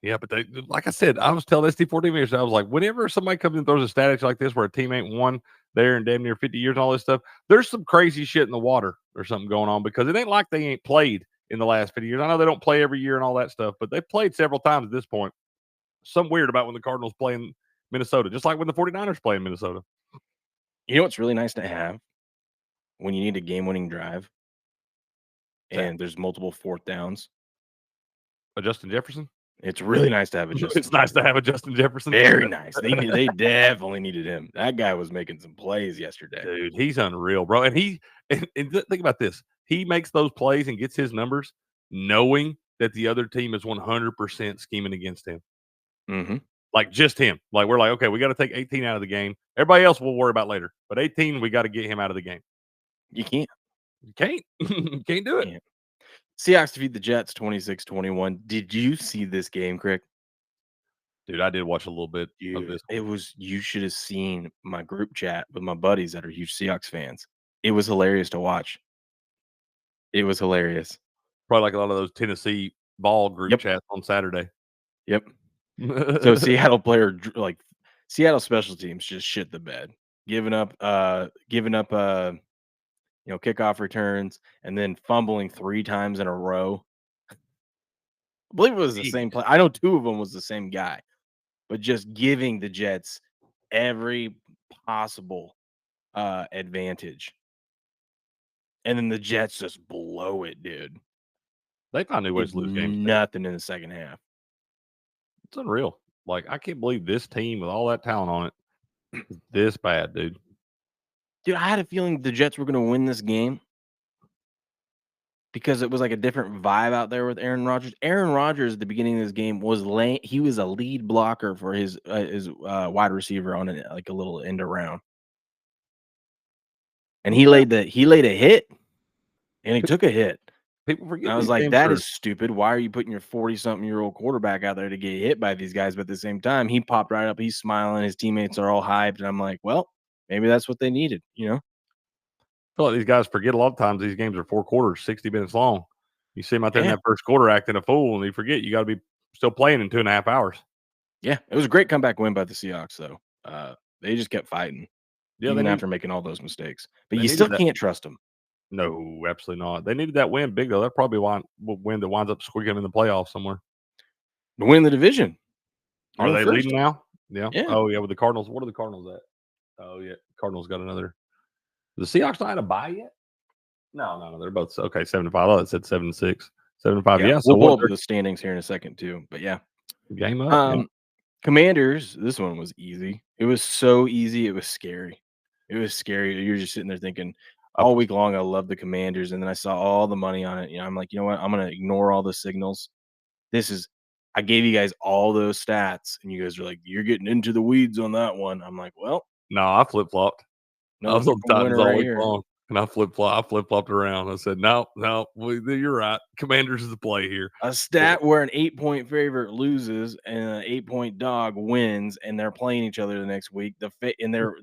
S4: Yeah, but they, like I said, I was telling ST14 years, I was like, whenever somebody comes and throws a static like this where a team ain't won there in damn near 50 years and all this stuff, there's some crazy shit in the water or something going on because it ain't like they ain't played in the last 50 years. I know they don't play every year and all that stuff, but they've played several times at this point. Something weird about when the Cardinals play in Minnesota, just like when the 49ers play in Minnesota.
S10: You know what's really nice to have when you need a game-winning drive and there's multiple fourth downs?
S4: A Justin Jefferson?
S10: It's really nice to have a Justin.
S4: It's nice to have a Justin Jefferson.
S10: Very nice. They definitely needed him. That guy was making some plays yesterday.
S4: Dude, he's unreal, bro. And think about this. He makes those plays and gets his numbers knowing that the other team is 100% scheming against him.
S10: Mm-hmm.
S4: Like just him. Like we're like, okay, we got to take 18 out of the game. Everybody else we'll worry about later. But 18, we got to get him out of the game.
S10: You can't.
S4: You can't. You can't do it.
S10: Can't. Seahawks defeat the Jets 26-21. Did you see this game, Crick?
S4: Dude, I did watch a little bit of this.
S10: You should have seen my group chat with my buddies that are huge Seahawks fans. It was hilarious to watch. It was hilarious.
S4: Probably like a lot of those Tennessee ball group chats on Saturday.
S10: Yep. So Seattle Seattle special teams just shit the bed, giving up kickoff returns and then fumbling 3 times in a row. I believe it was the same play. I know 2 of them was the same guy, but just giving the Jets every possible advantage. And then the Jets just blow it, dude.
S4: They found new ways to lose games.
S10: Nothing in the second half.
S4: It's unreal. Like, I can't believe this team with all that talent on it is this bad, dude.
S10: Dude, I had a feeling the Jets were going to win this game because it was like a different vibe out there with Aaron Rodgers. Aaron Rodgers at the beginning of this game was he was a lead blocker for his wide receiver on a little end around. And he laid a hit, and he took a hit.
S4: People forget.
S10: I was like, that is stupid. Why are you putting your 40-something-year-old quarterback out there to get hit by these guys? But at the same time, he popped right up. He's smiling. His teammates are all hyped. And I'm like, well, maybe that's what they needed, you know?
S4: I feel like these guys forget a lot of times these games are 4 quarters, 60 minutes long. You see them out there in that first quarter acting a fool, and you forget you got to be still playing in 2.5 hours.
S10: Yeah, it was a great comeback win by the Seahawks, though. They just kept fighting, even after making all those mistakes. But you still can't trust them.
S4: No, absolutely not. They needed that win big though. That probably win that winds up squeaking them in the playoffs somewhere.
S10: To win the division.
S4: Are
S10: They're
S4: they
S10: first.
S4: leading now? Yeah.
S10: Yeah.
S4: Oh yeah, with the Cardinals. What are the Cardinals at? Oh yeah, Cardinals got another. The Seahawks not had a bye yet? No. They're both okay. 7-5. Oh, it said 7-6. 7-5. Yeah. So
S10: We'll pull
S4: what?
S10: up the standings here in a second too. But yeah.
S4: Game up. Yeah.
S10: Commanders, this one was easy. It was so easy, it was scary. It was scary. You're just sitting there thinking all week long, I love the Commanders, and then I saw all the money on it. You know, I'm like, you know what? I'm gonna ignore all the signals. I gave you guys all those stats, and you guys are like, you're getting into the weeds on that one. I'm like, well,
S4: No, I flip flopped. I was on Titans all week long, and I flip flopped around. I said, no, you're right. Commanders is the play here.
S10: A stat where an 8-point favorite loses and an 8-point dog wins, and they're playing each other the next week. And they're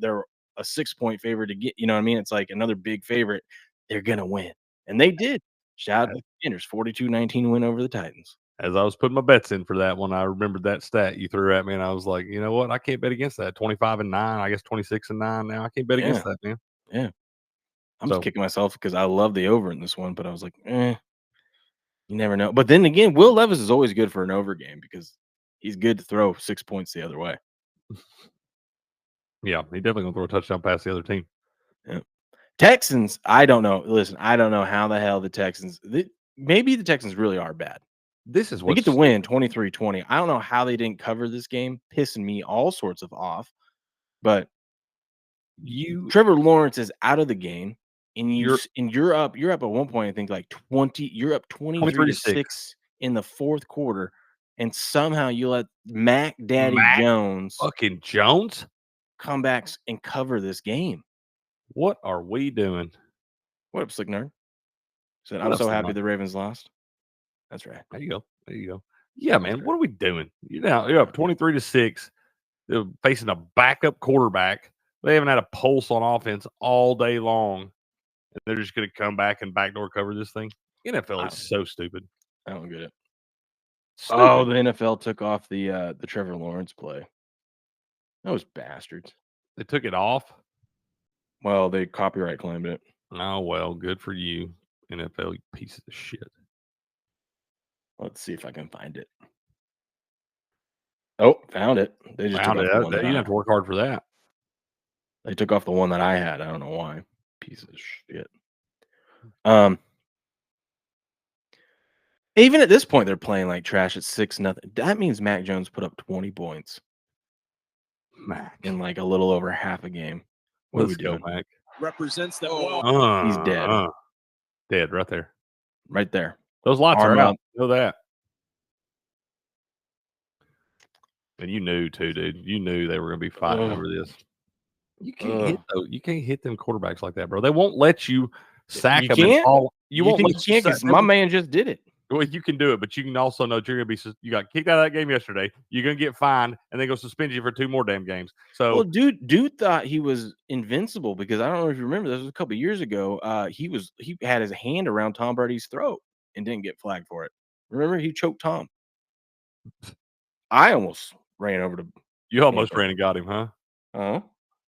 S10: a 6-point favorite to get. You know what I mean? It's like another big favorite. They're gonna win, and they did. Shout out to the Commanders, 42-19 win over the Titans.
S4: As I was putting my bets in for that one, I remembered that stat you threw at me, and I was like, you know what? I can't bet against that. 25-9, I guess 26-9 now. I can't bet against that, man.
S10: Yeah. I'm just kicking myself because I love the over in this one, but I was like, you never know. But then again, Will Levis is always good for an over game because he's good to throw 6 points the other way.
S4: Yeah, he definitely gonna throw a touchdown past the other team.
S10: Yeah. Texans, I don't know. Listen, I don't know how the hell the Texans. Maybe the Texans really are bad.
S4: This is
S10: They
S4: what
S10: get to win 23-20. I don't know how they didn't cover this game, pissing me all sorts of off. But Trevor Lawrence is out of the game, and you're up at one point. I think like 20. You're up 23-6 in the fourth quarter, and somehow you let Mac Jones come back and cover this game.
S4: What are we doing?
S10: What up, Slick Nerd? Said, I'm so happy the Ravens lost. That's right.
S4: There you go. Yeah, man. What are we doing? You're up 23-6. They're facing a backup quarterback. They haven't had a pulse on offense all day long. And they're just going to come back and backdoor cover this thing. NFL is so stupid.
S10: I don't get it. Stupid. Oh, the NFL took off the Trevor Lawrence play. Those bastards.
S4: They took it off?
S10: Well, they copyright claimed it.
S4: Oh, well, good for you, NFL, you pieces of shit.
S10: Let's see if I can find it. Oh, found it. They just
S4: found it. You didn't have to work hard for that.
S10: They took off the one that I had. I don't know why. Piece of shit. Even at this point, they're playing like trash at 6-0. That means Mac Jones put up 20 points.
S4: Mac
S10: in like a little over half a game. What
S4: Let's
S10: are we doing?
S4: Mac.
S2: Represents that well.
S10: He's dead.
S4: Dead right there.
S10: Right there.
S4: Those lights are out. You know that. And you knew too, dude. You knew they were going to be fighting over this. You can't hit them quarterbacks like that, bro. They won't let you sack them.
S10: You won't let you because my man just did it.
S4: Well, you can do it, but you can also know that you're going to be. You got kicked out of that game yesterday. You're going to get fined, and they go suspend you for 2 more damn games. So,
S10: well, dude thought he was invincible because I don't know if you remember this was a couple of years ago. He had his hand around Tom Brady's throat and didn't get flagged for it. Remember, he choked Tom. I almost ran over to.
S4: You almost ran and got him, huh?
S10: Uh-huh.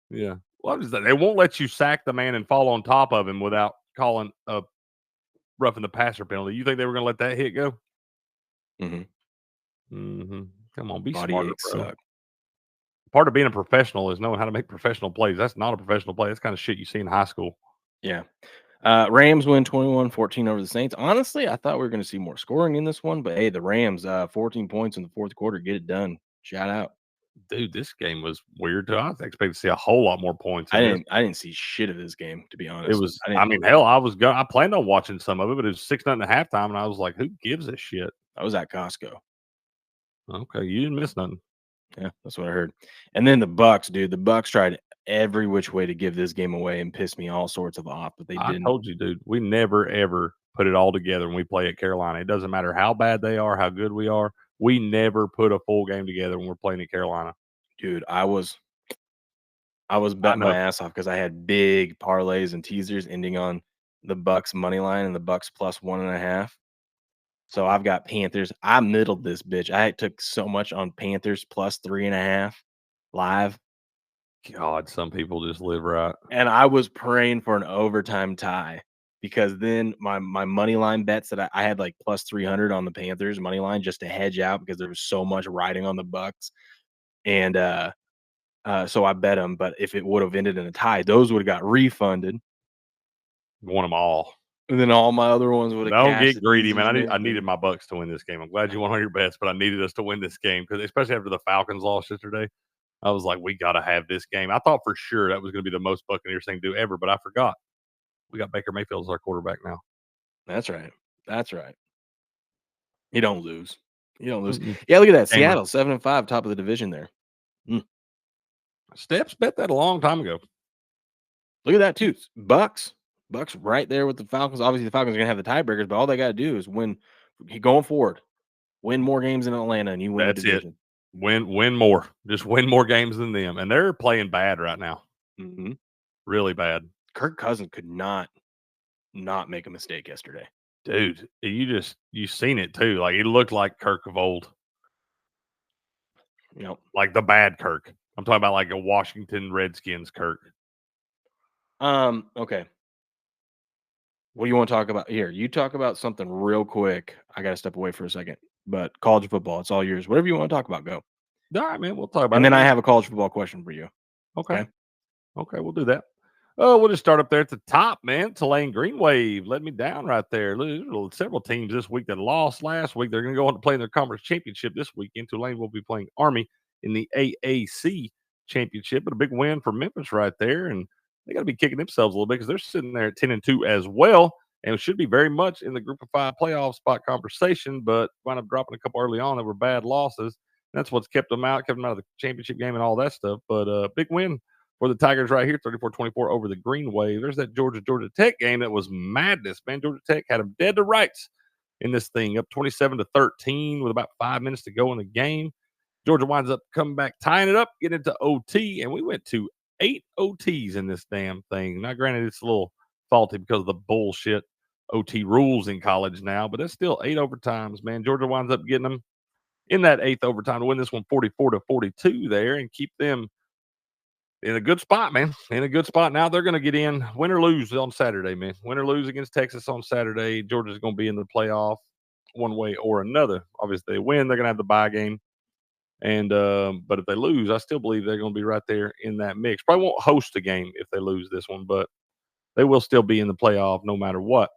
S4: Yeah. What is that? They won't let you sack the man and fall on top of him without calling a roughing the passer penalty. You think they were going to let that hit go? Come on, be smarter, bro. Part of being a professional is knowing how to make professional plays. That's not a professional play. That's kind of shit you see in high school.
S10: Yeah. Rams win 21-14 over the Saints. Honestly, I thought we were going to see more scoring in this one, but hey, the Rams 14 points in the fourth quarter, get it done. Shout out.
S4: Dude, this game was weird too. I expected to see a whole lot more points.
S10: I didn't see shit of this game, to be honest.
S4: It was. I planned on watching some of it, but it was 6-0 at halftime, and I was like, "Who gives a shit?"
S10: I was at Costco.
S4: Okay, you didn't miss nothing.
S10: Yeah, that's what I heard. And then the Bucks, dude. The Bucks tried every which way to give this game away and piss me all sorts of off, but they didn't.
S4: I told you, dude. We never ever put it all together when we play at Carolina. It doesn't matter how bad they are, how good we are. We never put a full game together when we're playing at Carolina.
S10: Dude, I was betting my ass off because I had big parlays and teasers ending on the Bucks money line and the Bucks plus 1.5. So I've got Panthers. I middled this bitch. I took so much on Panthers plus 3.5 live.
S4: God, some people just live right.
S10: And I was praying for an overtime tie. because then my money line bets that I had like plus 300 on the Panthers money line just to hedge out because there was so much riding on the Bucks. And so I bet them. But if it would have ended in a tie, those would have got refunded.
S4: Won them all.
S10: And then all my other ones would have
S4: Don't
S10: cashed
S4: get greedy,
S10: easy
S4: man.
S10: as
S4: I needed my Bucks to win this game. I'm glad you won all your bets, but I needed us to win this game because especially after the Falcons lost yesterday, I was like, we got to have this game. I thought for sure that was going to be the most Buccaneers thing to do ever, but I forgot. We got Baker Mayfield as our quarterback now.
S10: That's right. That's right. You don't lose. You don't lose.
S4: Mm-mm.
S10: Yeah, look at that.
S4: Gamer.
S10: Seattle, 7-5, top of the division there.
S4: Steps bet that a long time ago.
S10: Look at that, too. Bucks right there with the Falcons. Obviously, the Falcons are going to have the tiebreakers, but all they got to do is win going forward. Win more games in Atlanta, and you win
S4: That's
S10: the division.
S4: Win more. Just win more games than them. And they're playing bad right now.
S10: Mm-hmm.
S4: Really bad.
S10: Kirk Cousins could not make a mistake yesterday.
S4: Dude, you seen it too. Like it looked like Kirk of old.
S10: You know,
S4: like the bad Kirk. I'm talking about like a Washington Redskins Kirk.
S10: Okay. What do you want to talk about here? You talk about something real quick. I got to step away for a second. But college football, it's all yours. Whatever you want to talk about, go.
S4: All right, man. We'll talk about it.
S10: And then I have a college football question for you.
S4: Okay, we'll do that. Oh, we'll just start up there at the top, man. Tulane Green Wave let me down right there. Several teams this week that lost last week. They're going to go on to play in their conference championship this weekend. Tulane will be playing Army in the AAC championship, but a big win for Memphis right there. And they got to be kicking themselves a little bit because they're sitting there at 10-2 as well, and it should be very much in the Group of 5 playoff spot conversation. But wound up dropping a couple early on that were bad losses. That's what's kept them out of the championship game and all that stuff. But big win for the Tigers right here, 34-24 over the Green Wave. There's that Georgia Tech game that was madness, man. Georgia Tech had them dead to rights in this thing, up 27-13 with about 5 minutes to go in the game. Georgia winds up coming back, tying it up, getting into OT, and we went to 8 OTs in this damn thing. Now, granted, it's a little faulty because of the bullshit OT rules in college now, but that's still 8 overtimes, man. Georgia winds up getting them in that 8th overtime to win this one 44-42 there and keep them in a good spot, man. In a good spot. Now they're going to get in, win or lose on Saturday, man. Win or lose against Texas on Saturday. Georgia's going to be in the playoff one way or another. Obviously, they win, they're going to have the bye game. And but if they lose, I still believe they're going to be right there in that mix. Probably won't host a game if they lose this one, but they will still be in the playoff no matter what.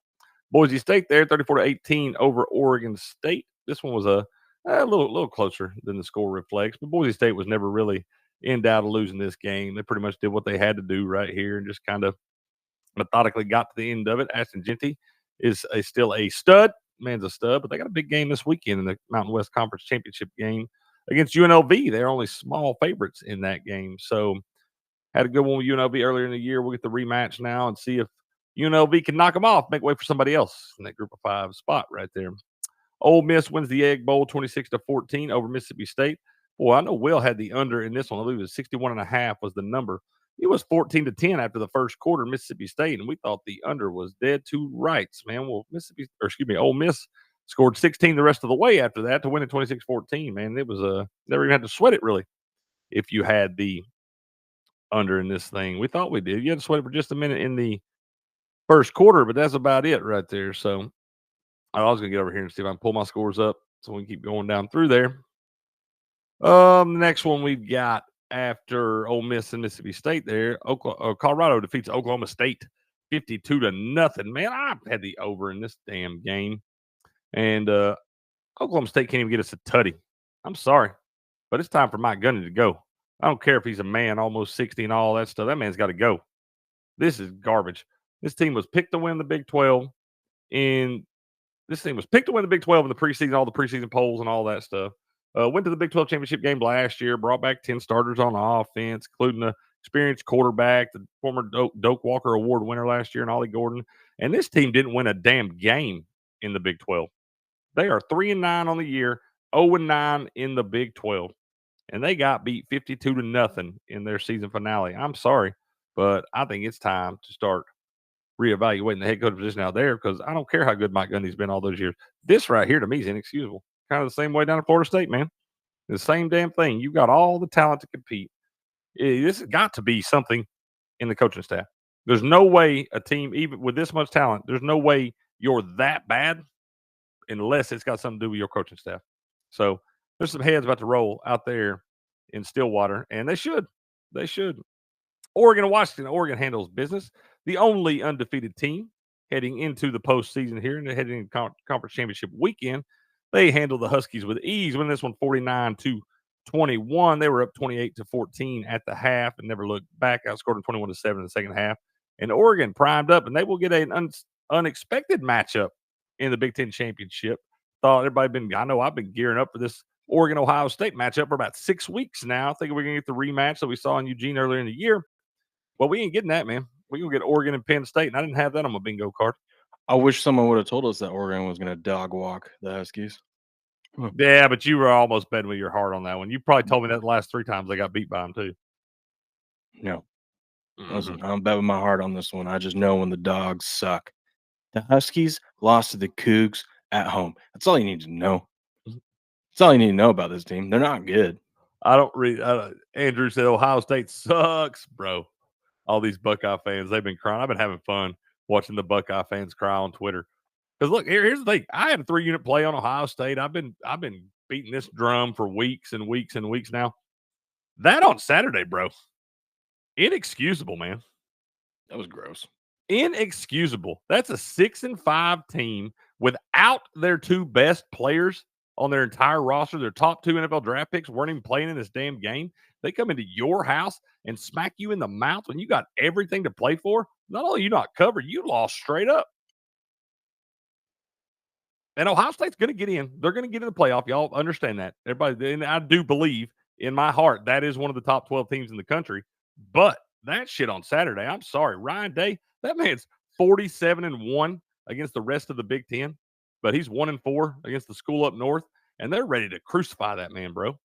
S4: Boise State there, 34-18 over Oregon State. This one was a little closer than the score reflects, but Boise State was never really in doubt of losing this game. They pretty much did what they had to do right here and just kind of methodically got to the end of it. Ashton Genty is still a stud. Man's a stud, but they got a big game this weekend in the Mountain West Conference Championship game against UNLV. They're only small favorites in that game. So had a good one with UNLV earlier in the year. We'll get the rematch now and see if UNLV can knock them off, make way for somebody else in that Group of 5 spot right there. Ole Miss wins the Egg Bowl 26-14 over Mississippi State. Boy, I know Will had the under in this one. I believe it was 61.5 was the number. It was 14-10 after the first quarter, Mississippi State, and we thought the under was dead to rights, man. Well, Ole Miss scored 16 the rest of the way after that to win it 26-14, man. It was never even had to sweat it really if you had the under in this thing. We thought we did. You had to sweat it for just a minute in the first quarter, but that's about it right there. So I was going to get over here and see if I can pull my scores up so we can keep going down through there. The next one we've got after Ole Miss and Mississippi State there, Colorado defeats Oklahoma State 52-0. Man, I had the over in this damn game. And Oklahoma State can't even get us a tutty. I'm sorry, but it's time for Mike Gundy to go. I don't care if he's a man, almost 60 and all that stuff. That man's got to go. This is garbage. This team was picked to win the Big 12 in the preseason, all the preseason polls and all that stuff. Went to the Big 12 championship game last year, brought back 10 starters on offense, including the experienced quarterback, the former Doak Walker Award winner last year, and Ollie Gordon. And this team didn't win a damn game in the Big 12. They are 3-9 on the year, 0-9 in the Big 12. And they got beat 52-0 in their season finale. I'm sorry, but I think it's time to start reevaluating the head coach position out there because I don't care how good Mike Gundy's been all those years. This right here to me is inexcusable. Kind of the same way down at Florida State, man. The same damn thing. You've got all the talent to compete. This has got to be something in the coaching staff. There's no way a team, even with this much talent, there's no way you're that bad unless it's got something to do with your coaching staff. So there's some heads about to roll out there in Stillwater, and they should. They should. Oregon and Washington. Oregon handles business. The only undefeated team heading into the postseason here and heading into conference championship weekend. They handle the Huskies with ease, winning this one 49-21. They were up 28-14 at the half and never looked back. Outscored them 21-7 in the second half. And Oregon primed up, and they will get an unexpected matchup in the Big Ten championship. I know I've been gearing up for this Oregon-Ohio State matchup for about 6 weeks now. I think we're going to get the rematch that we saw in Eugene earlier in the year. Well, we ain't getting that, man. We're going to get Oregon and Penn State, and I didn't have that on my bingo card.
S10: I wish someone would have told us that Oregon was going to dog walk the Huskies.
S4: Yeah, but you were almost betting with your heart on that one. You probably told me that the last 3 times they got beat by them, too.
S10: No. Listen, I don't bet with my heart on this one. I just know when the dogs suck. The Huskies lost to the Cougs at home. That's all you need to know. That's all you need to know about this team. They're not good.
S4: Andrew said Ohio State sucks, bro. All these Buckeye fans, they've been crying. I've been having fun watching the Buckeye fans cry on Twitter. Because look, here's the thing. I had a 3-unit play on Ohio State. I've been beating this drum for weeks and weeks and weeks now. That on Saturday, bro. Inexcusable, man.
S10: That was gross.
S4: Inexcusable. That's a 6-5 team without their 2 best players on their entire roster. Their top 2 NFL draft picks weren't even playing in this damn game. They come into your house and smack you in the mouth when you got everything to play for. Not only you not covered, you lost straight up. And Ohio State's going to get in. They're going to get in the playoff. Y'all understand that. Everybody, and I do believe in my heart that is one of the top 12 teams in the country. But that shit on Saturday, I'm sorry. Ryan Day, that man's 47-1 against the rest of the Big Ten. But he's 1-4 against the school up north. And they're ready to crucify that man, bro.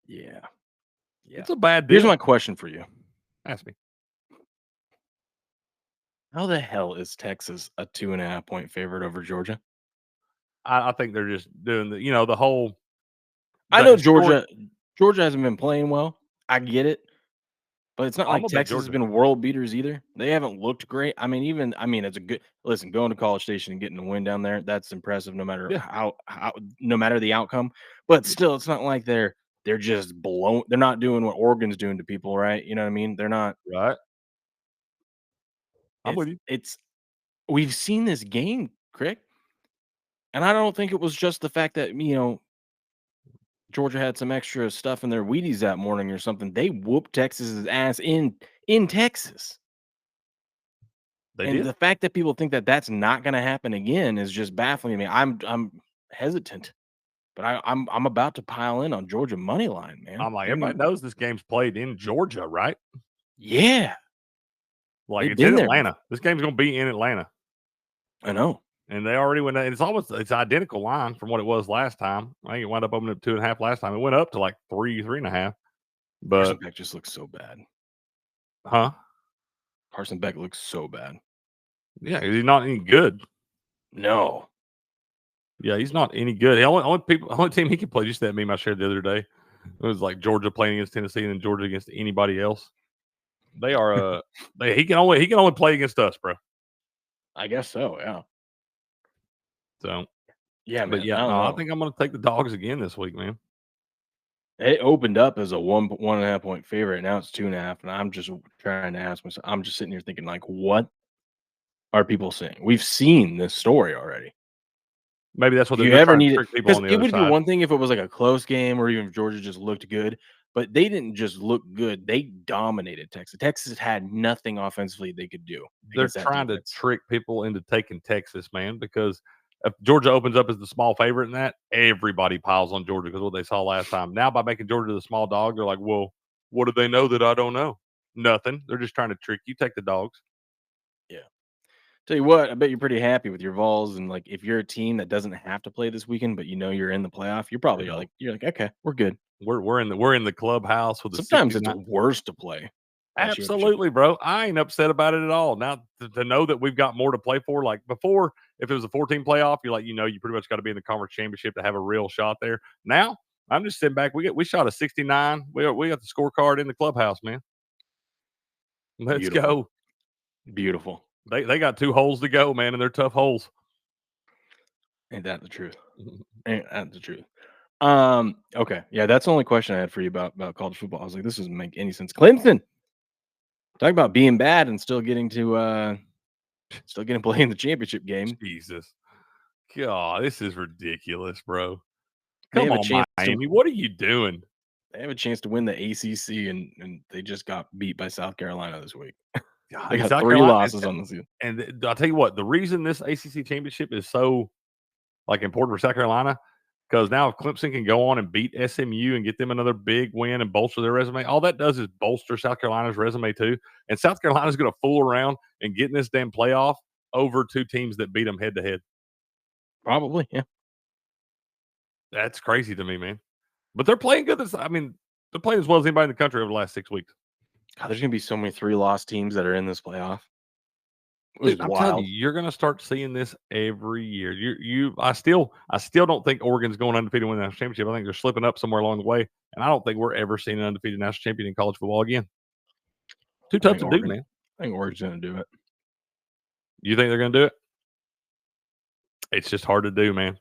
S10: Yeah.
S4: It's a bad deal.
S10: Here's my question for you.
S4: Ask me.
S10: How the hell is Texas a 2.5-point favorite over Georgia?
S4: I think they're just doing the whole.
S10: I know Georgia hasn't been playing well. I get it. But it's not like Texas has been world beaters either. They haven't looked great. It's a good listen, going to College Station and getting a win down there, that's impressive no matter how no matter the outcome. But still, it's not like they're just blown. They're not doing what Oregon's doing to people, right? You know what I mean? They're not
S4: right. I'm with you.
S10: We've seen this game, Crick. And I don't think it was just the fact that, Georgia had some extra stuff in their Wheaties that morning or something. They whooped Texas's ass in Texas.
S4: They did.
S10: The fact that people think that that's not going to happen again is just baffling me. I'm hesitant, but I'm about to pile in on Georgia money line, man.
S4: I'm like, everybody knows this game's played in Georgia, right?
S10: Yeah.
S4: Like it's in Atlanta. This game's going to be in Atlanta.
S10: I know.
S4: And they already went. It's identical line from what it was last time. I think it wound up opening up 2.5 last time. It went up to like 3.5. But
S10: Carson Beck just looks so bad.
S4: Huh?
S10: Carson Beck looks so bad.
S4: Yeah, he's not any good.
S10: No.
S4: Yeah, he's not any good. The only team he can play, just that meme I shared the other day. It was like Georgia playing against Tennessee and then Georgia against anybody else. They are he can only play against us, bro.
S10: I guess so, yeah.
S4: So
S10: yeah, man,
S4: but yeah, I think I'm gonna take the dogs again this week, man.
S10: It opened up as a 1.5 point favorite. Now it's 2.5, and I'm just trying to ask myself. I'm just sitting here thinking, like, what are people saying? We've seen this story already.
S4: Maybe that's what
S10: you ever need it. Because it would be one thing if it was like a close game, or even if Georgia just looked good. But they didn't just look good; they dominated Texas. Texas had nothing offensively they could do.
S4: They're trying to trick people into taking Texas, man, because if Georgia opens up as the small favorite in that, everybody piles on Georgia because what they saw last time. Now, by making Georgia the small dog, they're like, well, what do they know that I don't know? Nothing. They're just trying to trick you. Take the dogs.
S10: Yeah. Tell you what, I bet you're pretty happy with your Vols. And like, if you're a team that doesn't have to play this weekend, but you're in the playoff, you're probably like, okay, we're good.
S4: We're in the clubhouse with the
S10: sometimes it's worse to play.
S4: Absolutely, bro. I ain't upset about it at all. Now to know that we've got more to play for, like before, if it was a 14 playoff, you're like, you pretty much got to be in the conference championship to have a real shot there. Now I'm just sitting back. We shot a 69. We got the scorecard in the clubhouse, man. Let's go.
S10: Beautiful.
S4: They got 2 holes to go, man, and they're tough holes.
S10: Ain't that the truth? Ain't that the truth? Okay. Yeah, that's the only question I had for you about college football. I was like, this doesn't make any sense. Clemson. Talk about being bad and still getting to play in the championship game.
S4: Jesus. God, this is ridiculous, bro.
S10: They
S4: Come
S10: have a
S4: on,
S10: chance
S4: Miami. What are you doing?
S10: They have a chance to win the ACC, and they just got beat by South Carolina this week.
S4: God,
S10: They got
S4: South
S10: 3
S4: Carolina-
S10: losses on the season.
S4: And I'll tell you what, the reason this ACC championship is so important for South Carolina, because now if Clemson can go on and beat SMU and get them another big win and bolster their resume, all that does is bolster South Carolina's resume too. And South Carolina's going to fool around and get in this damn playoff over 2 teams that beat them head to head.
S10: Probably, yeah.
S4: That's crazy to me, man. But they're playing good. They're playing as well as anybody in the country over the last 6 weeks.
S10: God, there's gonna be so many 3-loss teams that are in this playoff.
S4: Dude, I'm telling you, you're going to start seeing this every year. I still don't think Oregon's going undefeated to win the national championship. I think they're slipping up somewhere along the way, and I don't think we're ever seeing an undefeated national champion in college football again. Too tough to do, man.
S10: I think Oregon's gonna do it.
S4: You think they're going to do it? It's just hard to do, man.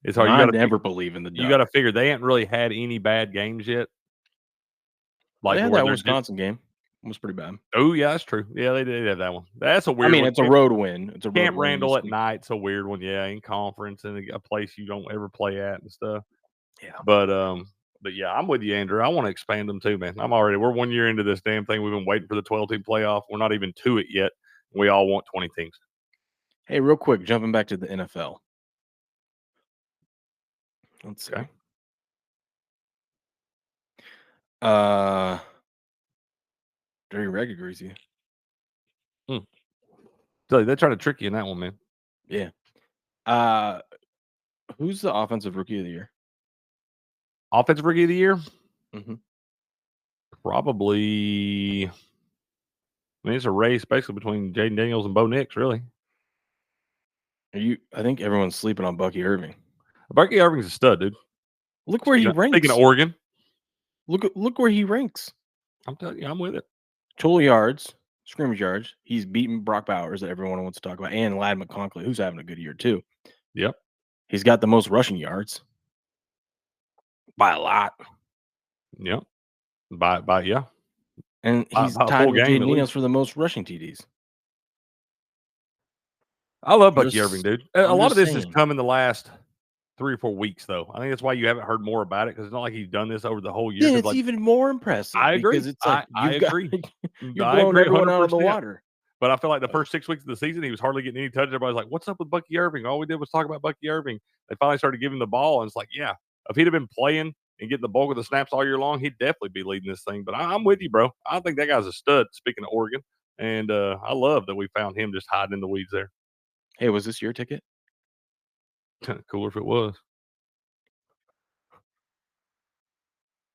S4: It's hard.
S10: I never believe in the.
S4: You got to figure they ain't really had any bad games yet.
S10: Like that Wisconsin game was pretty bad.
S4: Oh yeah, that's true. Yeah, they did have that one. That's a weird.
S10: It's a road win. It's a
S4: Camp Randall at night's a weird one. Yeah, in conference and a place you don't ever play at and stuff.
S10: Yeah,
S4: but yeah, I'm with you, Andrew. I want to expand them too, man. We're 1 year into this damn thing. We've been waiting for the 12-team playoff. We're not even to it yet. We all want 20 teams.
S10: Hey, real quick, jumping back to the NFL. Let's see. Dirty Record Greasy.
S4: So they're trying to trick you in that one, man.
S10: Yeah. Who's the offensive rookie of the year?
S4: Offensive rookie of the year?
S10: Mm-hmm.
S4: Probably. It's a race basically between Jaden Daniels and Bo Nix, really.
S10: I think everyone's sleeping on Bucky Irving.
S4: Bucky Irving's a stud, dude.
S10: Look where he ranks.
S4: Speaking of Oregon.
S10: Look where he ranks.
S4: I'm telling you, I'm with it.
S10: Total yards, scrimmage yards. He's beaten Brock Bowers that everyone wants to talk about, and Ladd McConkey, who's having a good year too.
S4: Yep.
S10: He's got the most rushing yards by a lot.
S4: Yep. By yeah.
S10: And he's tied with Jaden Daniels for the most rushing TDs.
S4: I love Bucky Irving, dude. A lot of this has come in the last 3 or 4 weeks, though. I think that's why you haven't heard more about it, because it's not like he's done this over the whole year.
S10: Yeah, it's even more impressive.
S4: I agree.
S10: It's like
S4: I agree.
S10: You've blown everyone out of the water.
S4: But I feel like the first 6 weeks of the season, he was hardly getting any touch. Everybody's like, what's up with Bucky Irving? All we did was talk about Bucky Irving. They finally started giving him the ball, and it's like, yeah, if he'd have been playing and getting the bulk of the snaps all year long, he'd definitely be leading this thing. But I'm with you, bro. I think that guy's a stud, speaking of Oregon. And I love that we found him just hiding in the weeds there.
S10: Hey, was this your ticket?
S4: Cooler if it was.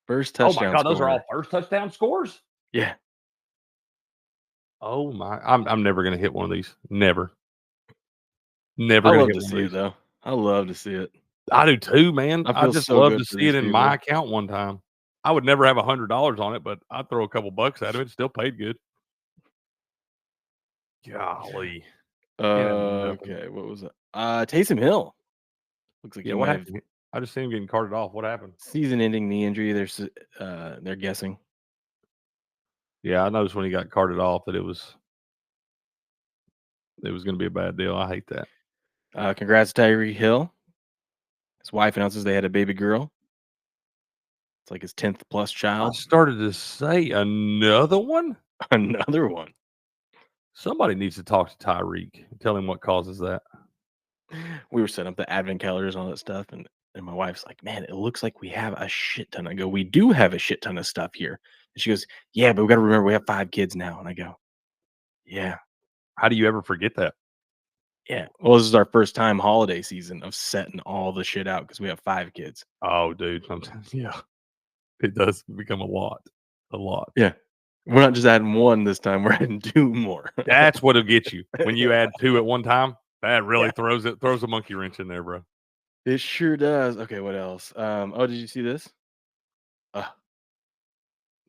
S10: First touchdown.
S4: Oh my God, those are all first touchdown scores?
S10: Yeah.
S4: Oh my, I'm never gonna hit one of these. Never.
S10: I love to see it though. I love to see it.
S4: I do too, man. I just love to see it in my
S10: people.
S4: account one time. I would never have $100 on it, but I'd throw a couple bucks at it. It still paid good. Golly.
S10: Okay, what was it? Taysom Hill. Looks like
S4: what happened? I just seen him getting carted off. What happened?
S10: Season-ending knee injury. They're guessing.
S4: Yeah, I noticed when he got carted off that it was going to be a bad deal. I hate that.
S10: Congrats, Tyree Hill. His wife announces they had a baby girl. It's like his 10th plus child.
S4: I started to say another one.
S10: Another one.
S4: Somebody needs to talk to Tyreek and tell him what causes that.
S10: We were setting up the advent calendars and all that stuff, and my wife's like, man, it looks like we have a shit ton. I go, we do have a shit ton of stuff here. And she goes, yeah, but we got to remember we have 5 kids now. And I go, yeah.
S4: How do you ever forget that?
S10: Yeah. Well, this is our first time holiday season of setting all the shit out because we have 5 kids.
S4: Oh, dude. Yeah. It does become a lot. A lot.
S10: Yeah. We're not just adding 1 this time. We're adding 2 more.
S4: That's what'll get you. When you add 2 at one time, that really throws a monkey wrench in there, bro.
S10: It sure does. Okay, what else? Oh, did you see this?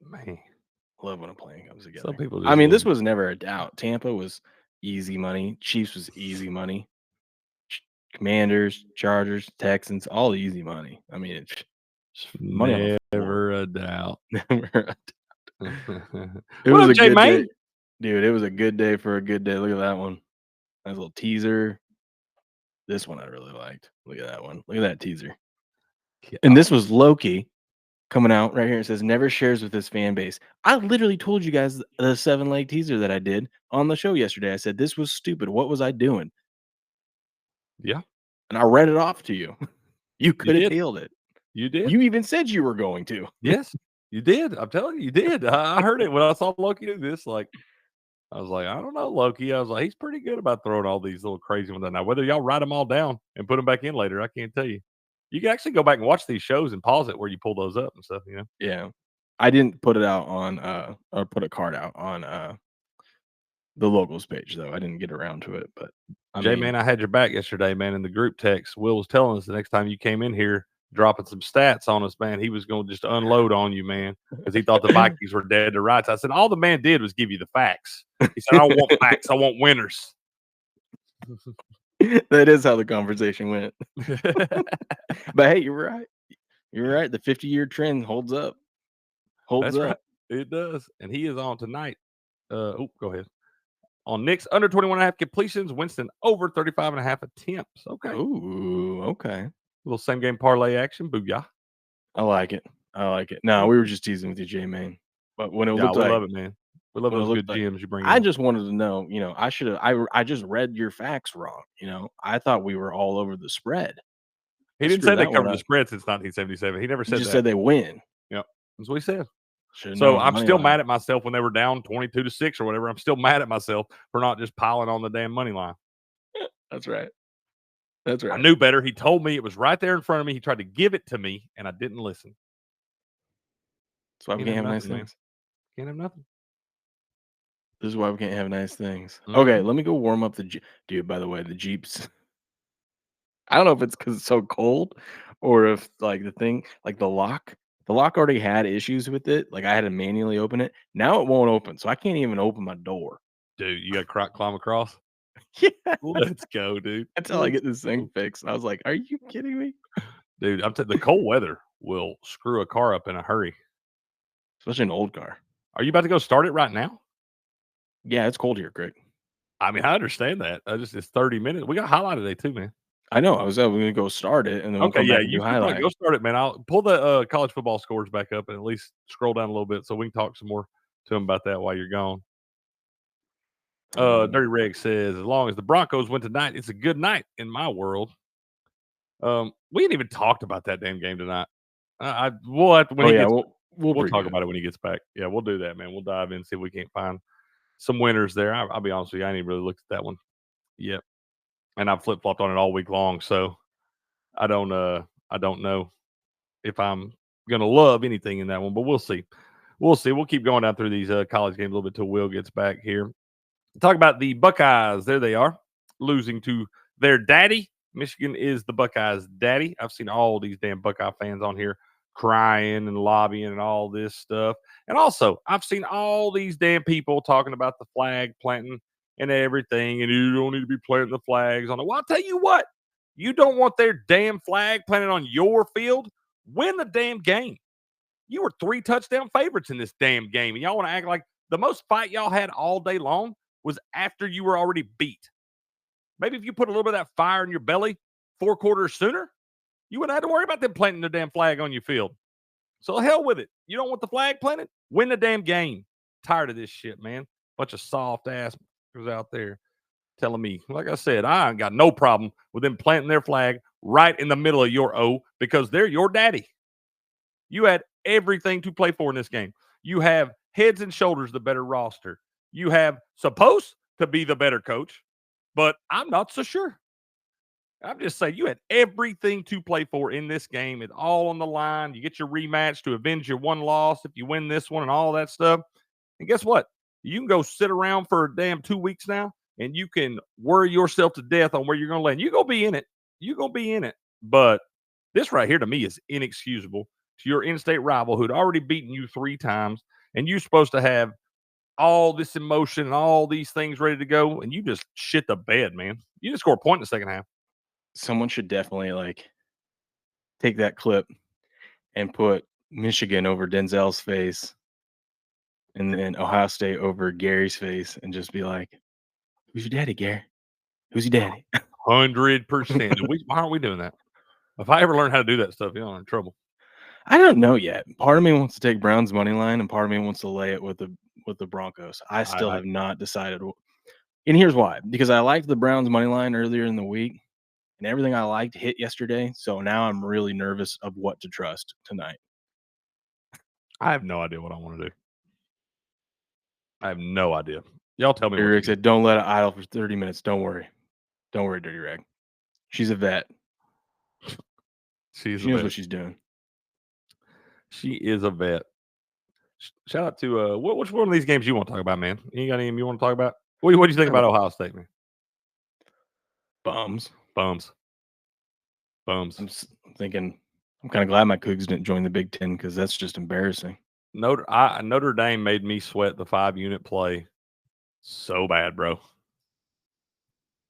S4: Man.
S10: Love when a plan comes together.
S4: Some people.
S10: I mean, this
S4: love
S10: was never a doubt. Tampa was easy money. Chiefs was easy money. Commanders, Chargers, Texans, all easy money. I mean, it's money on the floor.
S4: never a doubt.
S10: Never a It
S4: What
S10: was
S4: up,
S10: a
S4: Jay
S10: good
S4: Main?
S10: day. Dude, it was a good day for a good day. Look at that one. Nice little teaser. This one I really liked. Look at that one. Look at that teaser. And this was Loki coming out right here. It says, never shares with his fan base. I literally told you guys the 7-leg teaser that I did on the show yesterday. I said, this was stupid. What was I doing?
S4: Yeah.
S10: And I read it off to you. You could have
S4: did.
S10: tailed it.
S4: You did.
S10: You even said you were going to.
S4: Yes, you did. I'm telling you, you did. I heard it when I saw Loki do this. Like, I was like, I don't know, Loki. I was like, he's pretty good about throwing all these little crazy ones out. Now, whether y'all write them all down and put them back in later, I can't tell you. You can actually go back and watch these shows and pause it where you pull those up and stuff, you know?
S10: Yeah. I didn't put it out on or put a card out on the locals page though. I didn't get around to it, but
S4: Jay, man, I had your back yesterday, man, in the group text. Will was telling us the next time you came in here dropping some stats on us, man, he was going to just unload on you, man, because he thought the Vikings were dead to rights. I said, all the man did was give you the facts. He said, I don't want facts. I want winners.
S10: That is how the conversation went. But hey, you're right. You're right. The 50-year trend holds up. Holds
S4: That's
S10: up.
S4: right. It does. And he is on tonight. Go ahead. On Nick's under 21.5 completions, Winston over 35.5 attempts. Okay.
S10: Ooh, okay.
S4: Little same game parlay action. Booyah.
S10: I like it. I like it. No, we were just teasing with you, J Main. But when it
S4: Yeah,
S10: looked
S4: we
S10: like,
S4: love it, man. We love
S10: when it
S4: those
S10: looked
S4: good
S10: like-
S4: gems you bring
S10: I
S4: in.
S10: just wanted to know, you know, I just read your facts wrong. You know, I thought we were all over the spread.
S4: He didn't
S10: screwed
S4: say they
S10: that one
S4: covered the
S10: up.
S4: spread since 1977. He never
S10: He
S4: said
S10: just
S4: that.
S10: said they win.
S4: That's what he said.
S10: Should've
S4: So
S10: known
S4: I'm
S10: money
S4: still
S10: line.
S4: mad at myself when they were down 22-6 or whatever. I'm still mad at myself for not just piling on the damn money line.
S10: That's right. That's right.
S4: I knew better. He told me it was right there in front of me. He tried to give it to me, and I didn't listen.
S10: That's why we can't have nice
S4: man.
S10: things.
S4: Can't have nothing.
S10: This is why we can't have nice things.
S4: Mhm.
S10: Okay, let me go warm up the Jeep. Dude, by the way, the Jeeps. I don't know if it's because it's so cold or if like the thing, like the lock already had issues with it. Like I had to manually open it. Now it won't open. So I can't even open my door.
S4: Dude, you got to climb across?
S10: Yeah.
S4: Let's go, dude.
S10: Until I get this thing fixed. I was like, are you kidding me?
S4: Dude, the cold weather will screw a car up in a hurry.
S10: Especially an old car.
S4: Are you about to go start it right now?
S10: Yeah, it's cold here, Greg.
S4: I mean, I understand that. It's 30 minutes. We got highlight today too, man.
S10: I know. I was going to go start it and then we'll
S4: Okay,
S10: come
S4: yeah,
S10: back and
S4: you
S10: do
S4: can
S10: highlight.
S4: go start it, man. I'll pull the college football scores back up and at least scroll down a little bit so we can talk some more to them about that while you're gone. Dirty Reg says, as long as the Broncos win tonight, it's a good night in my world. We ain't even talked about that damn game tonight. We'll have to, when he gets, we'll talk about it when he gets back. Yeah, we'll do that, man. We'll dive in and see if we can't find some winners there. I'll be honest with you, I ain't even really looked at that one yet, and I've flip flopped on it all week long, so I don't know if I'm gonna love anything in that one, but we'll see. We'll see. We'll keep going down through these college games a little bit till Will gets back here. Talk about the Buckeyes. There they are, losing to their daddy. Michigan is the Buckeyes' daddy. I've seen all these damn Buckeye fans on here crying and lobbying and all this stuff. And also, I've seen all these damn people talking about the flag planting and everything, and you don't need to be planting the flags on it. Well, I'll tell you what, you don't want their damn flag planted on your field, win the damn game. You were 3 touchdown favorites in this damn game, and y'all want to act like the most fight y'all had all day long was after you were already beat. Maybe if you put a little bit of that fire in your belly 4 quarters sooner, you wouldn't have to worry about them planting the damn flag on your field. So hell with it. You don't want the flag planted? Win the damn game. Tired of this shit, man. Bunch of soft ass out there telling me, like I said, I ain't got no problem with them planting their flag right in the middle of your O because they're your daddy. You had everything to play for in this game. You have heads and shoulders the better roster. You have supposed to be the better coach, but I'm not so sure. I'm just saying you had everything to play for in this game. It's all on the line. You get your rematch to avenge your one loss if you win this one and all that stuff. And guess what? You can go sit around for a damn 2 weeks now, and you can worry yourself to death on where you're going to land. You're going to be in it. You're going to be in it. But this right here to me is inexcusable to your in-state rival who'd already beaten you 3 times and you're supposed to have all this emotion and all these things ready to go, and you just shit the bed, man. You just score a point in the second half.
S10: Someone should definitely like take that clip and put Michigan over Denzel's face and then Ohio State over Gary's face and just be like, "Who's your daddy, Gary? Who's your daddy?"
S4: 100%. Why aren't we doing that? If I ever learn how to do that stuff, I'm in trouble.
S10: I don't know yet. Part of me wants to take Brown's money line, and part of me wants to lay it with the Broncos. I still have not decided. And here's why: because I liked the Browns money line earlier in the week, and everything I liked hit yesterday. So now I'm really nervous of what to trust tonight.
S4: I have no idea what I want to do. I have no idea. Y'all tell me.
S10: Rick said, "Don't let it idle for 30 minutes. Don't worry, Dirty Rag. She's a vet. She knows what she's doing.
S4: She is a vet." Shout out to which one of these games you want to talk about, man? You got any you want to talk about? What do you think about Ohio State, man?
S10: Bums.
S4: I'm
S10: thinking I'm kind of glad my Cougs didn't join the Big Ten because that's just embarrassing.
S4: Notre Dame made me sweat the 5-unit play so bad, bro.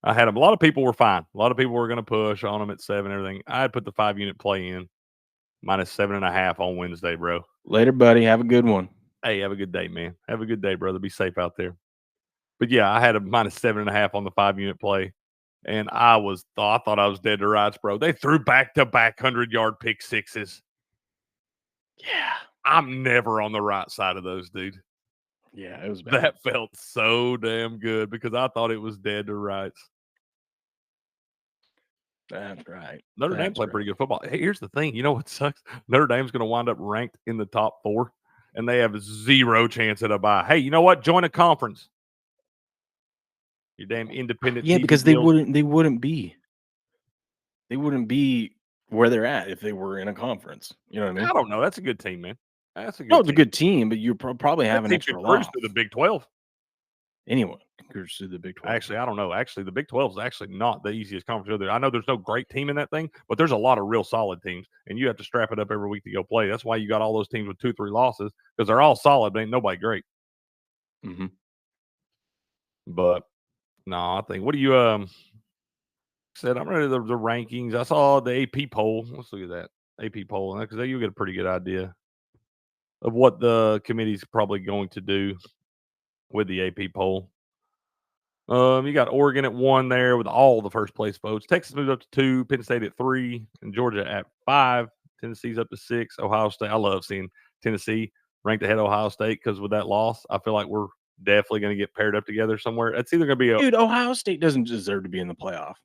S4: I had them. A lot of people were fine. A lot of people were going to push on them at 7 and everything. I had put the 5-unit play in -7.5 on Wednesday, bro.
S10: Later, buddy. Have a good one.
S4: Hey, have a good day, man. Have a good day, brother. Be safe out there. But yeah, I had a -7.5 on the 5-unit play, and I thought I was dead to rights, bro. They threw back-to-back 100-yard pick sixes.
S10: Yeah,
S4: I'm never on the right side of those, dude.
S10: Yeah, it was bad.
S4: That felt so damn good because I thought it was dead to rights.
S10: That's right.
S4: Notre Dame played pretty good football. Hey, here's the thing. You know what sucks? Notre Dame's going to wind up ranked in the top 4, and they have 0 chance at a bye. Hey, you know what? Join a conference. You damn independent.
S10: Yeah,
S4: TV
S10: because
S4: deals.
S10: they wouldn't be where they're at if they were in a conference. You know what I mean?
S4: I don't know. That's a good team, man. That's a good.
S10: No, it's a good team, but you probably have an extra loss.
S4: To the Big 12.
S10: Anyone can cruise through the Big 12.
S4: Actually, I don't know. Actually, the Big 12 is actually not the easiest conference either. I know there's no great team in that thing, but there's a lot of real solid teams, and you have to strap it up every week to go play. That's why you got all those teams with 2-3 losses because they're all solid, but ain't nobody great.
S10: Mm-hmm.
S4: But no, I think. What do you said? I'm ready to the rankings. I saw the AP poll. Let's look at that AP poll because you get a pretty good idea of what the committee's probably going to do with the AP poll. You got Oregon at 1 there with all the first place votes. Texas moves up to 2, Penn State at 3, and Georgia at 5. Tennessee's up to 6. Ohio State. I love seeing Tennessee ranked ahead of Ohio State because with that loss, I feel like we're definitely going to get paired up together somewhere. It's either going to be
S10: dude. Ohio State doesn't deserve to be in the playoff.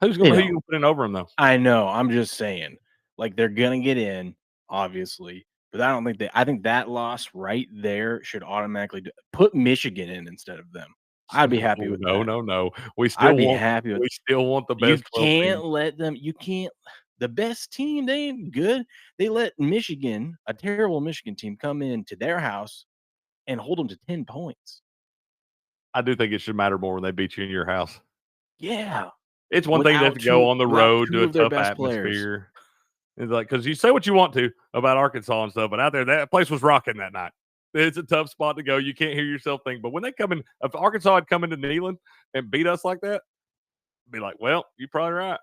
S4: Who you going to put in over them though?
S10: I know. I'm just saying, like they're going to get in, obviously. But I don't think I think that loss right there should automatically put Michigan in instead of them. I'd be happy with that.
S4: No.
S10: I'd be happy with.
S4: We still want the best.
S10: You can't let them. You can't. The best team, they ain't good. They let Michigan, a terrible Michigan team, come into their house and hold them to 10 points.
S4: I do think it should matter more when they beat you in your house.
S10: Yeah.
S4: It's one thing to have to go on the road to a tough atmosphere. It's like, because you say what you want to about Arkansas and stuff, but out there, that place was rocking that night. It's a tough spot to go. You can't hear yourself think. But when they come in, if Arkansas had come into Neyland and beat us like that, I'd be like, well, you're probably right.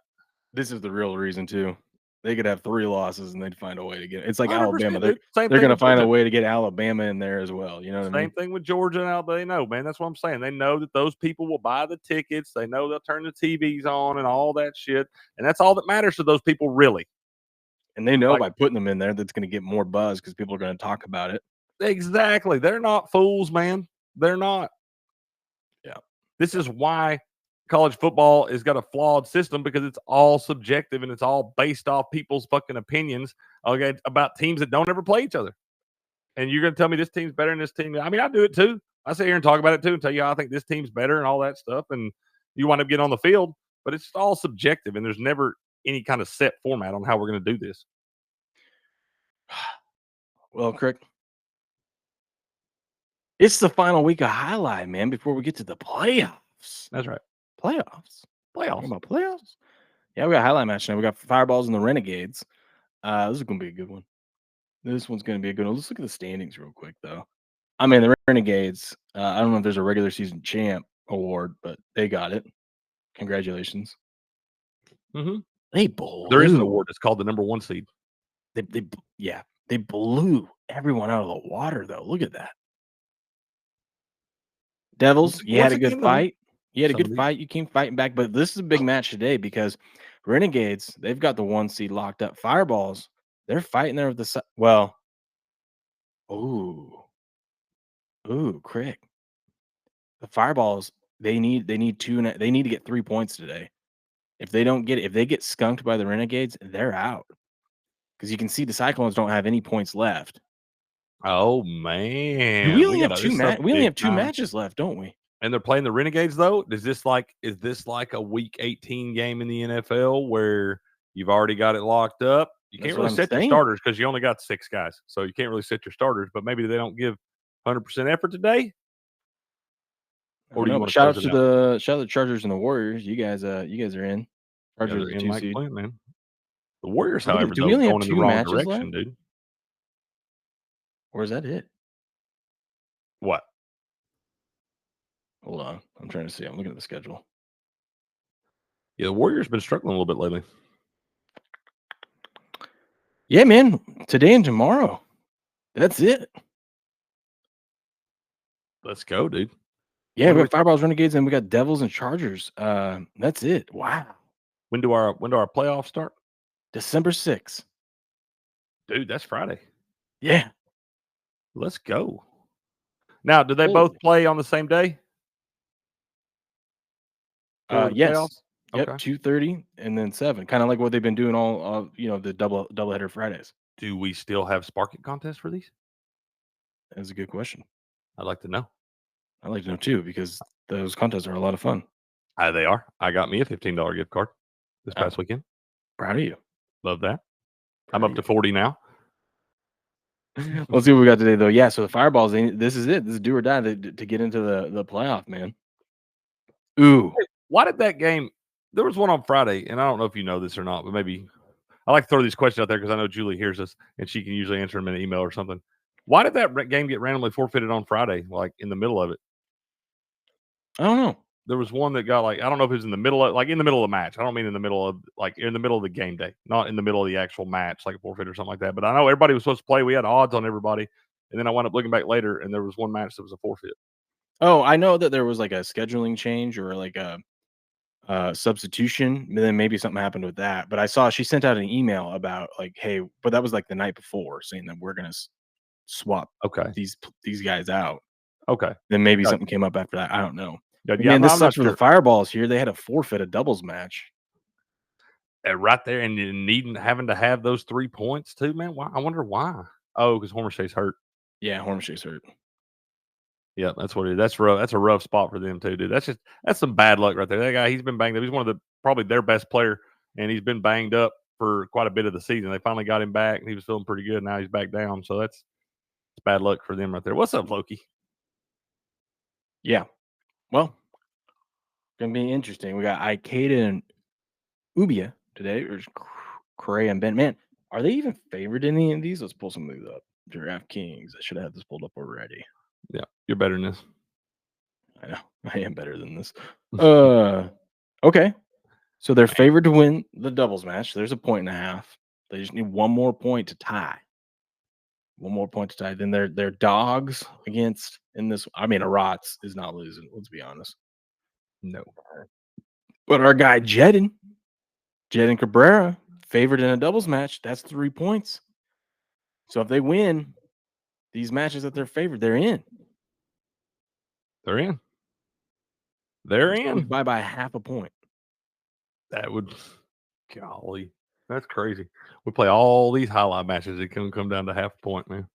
S10: This is the real reason, too. They could have 3 losses and they'd find a way to get it. It's like Alabama. They're going to find a way to get Alabama in there as well. You know what I mean?
S4: Same thing with Georgia and Alabama. They know, man. That's what I'm saying. They know that those people will buy the tickets. They know they'll turn the TVs on and all that shit. And that's all that matters to those people, really.
S10: And they know by putting them in there that's going to get more buzz because people are going to talk about it.
S4: Exactly. They're not fools, man. They're not.
S10: Yeah.
S4: This is why college football has got a flawed system because it's all subjective and it's all based off people's fucking opinions about teams that don't ever play each other. And you're going to tell me this team's better than this team. I mean, I do it too. I sit here and talk about it too and tell you how I think this team's better and all that stuff. And you wind up getting on the field, but it's all subjective and there's never any kind of set format on how we're going to do this.
S10: Well, Crick, it's the final week of highlight, man, before we get to the playoffs.
S4: That's right.
S10: Playoffs.
S4: Playoffs.
S10: About playoffs? Yeah, we got a highlight match now. We got Fireballs and the Renegades. This is going to be a good one. This one's going to be a good one. Let's look at the standings real quick, though. I mean, the Renegades, I don't know if there's a regular season champ award, but they got it. Congratulations.
S4: Mhm.
S10: They blew.
S4: There is an award. It's called the number 1 seed.
S10: They blew everyone out of the water, though. Look at that. Devils, you had a good fight. You had a good fight. You came fighting back, but this is a big match today because Renegades, they've got the 1 seed locked up. Fireballs, they're fighting there with the Crick. The Fireballs, they need to get 3 points today. If they get skunked by the Renegades, they're out. Because you can see the Cyclones don't have any points left.
S4: Oh man,
S10: We only have two matches left, don't we?
S4: And they're playing the Renegades though. Is this like a week 18 game in the NFL where you've already got it locked up? You can't really set your starters because you only got 6 guys, so you can't really set your starters. But maybe they don't give 100% effort today.
S10: Or do you want to shout out to the Chargers and the Warriors? You guys are in. Chargers are 2 seed.
S4: Man. The Warriors, however,
S10: do we only have
S4: going in
S10: 2
S4: the wrong
S10: matches
S4: direction,
S10: left?
S4: dude.
S10: Or is that it?
S4: What?
S10: Hold on. I'm trying to see. I'm looking at the schedule.
S4: Yeah, the Warriors been struggling a little bit lately.
S10: Yeah, man. Today and tomorrow. That's it.
S4: Let's go, dude.
S10: Yeah, we got Fireballs, Renegades, and we got Devils and Chargers. That's it. Wow.
S4: When do our playoffs start?
S10: December 6th.
S4: Dude, that's Friday.
S10: Yeah.
S4: Let's go. Now, do they both play on the same day?
S10: Yes.
S4: Playoffs?
S10: Yep,
S4: Okay.
S10: 2:30 and then 7. Kind of like what they've been doing all the doubleheader Fridays.
S4: Do we still have Spark It contests for these?
S10: That's a good question.
S4: I'd like to know.
S10: I'd like to know too, because those contests are a lot of fun.
S4: They are. I got me a $15 gift card this past weekend.
S10: Proud of you.
S4: Love that. I'm up to 40 now.
S10: Let's see what we got today, though. Yeah, so the Fireballs, this is it. This is do or die to get into the playoff, man. Ooh.
S4: Hey, why did that game – there was one on Friday, and I don't know if you know this or not, but maybe – I like to throw these questions out there because I know Julie hears us, and she can usually answer them in an email or something. Why did that game get randomly forfeited on Friday, like in the middle of it?
S10: I don't know.
S4: There was one that got I don't know if it was in the middle of the match. I don't mean in the middle of in the middle of the game day, not in the middle of the actual match, like a forfeit or something like that. But I know everybody was supposed to play. We had odds on everybody. And then I wound up looking back later and there was one match that was a forfeit.
S10: Oh, I know that there was like a scheduling change or like a substitution. And then maybe something happened with that. But I saw she sent out an email about hey, but that was like the night before saying that we're going to swap these guys out.
S4: Okay.
S10: Then maybe something came up after that. I don't know.
S4: Yeah,
S10: man, this sucks for the Fireballs here. They had to forfeit a doubles match.
S4: Right there, and having to have those 3 points too, man. Why? I wonder why. Oh, because Hormashay's hurt.
S10: Yeah, Hormashay's hurt.
S4: Yeah, that's what it is. That's rough. That's a rough spot for them too, dude. That's some bad luck right there. That guy, he's been banged up. He's one of probably their best player, and he's been banged up for quite a bit of the season. They finally got him back, and he was feeling pretty good. Now he's back down, so that's bad luck for them right there. What's up, Loki?
S10: Yeah. Well, gonna be interesting. We got Ikeda and Ubia today, or Cray and Ben. Man, are they even favored in any of these? Let's pull some of these up. DraftKings. I should have had this pulled up already.
S4: Yeah, you're better than this.
S10: I know. I am better than this. Okay. So they're favored to win the doubles match. There's 1.5. They just need one more point to tie. One more point to tie. Then they're dogs against in this. I mean, Arats is not losing. Let's be honest.
S4: No.
S10: But our guy Jedin Cabrera, favored in a doubles match. That's 3 points. So if they win these matches that they're favored, they're in.
S4: They're in. They're in.
S10: By half a point.
S4: That would, golly, that's crazy. We play all these highlight matches. It can come down to half a point, man.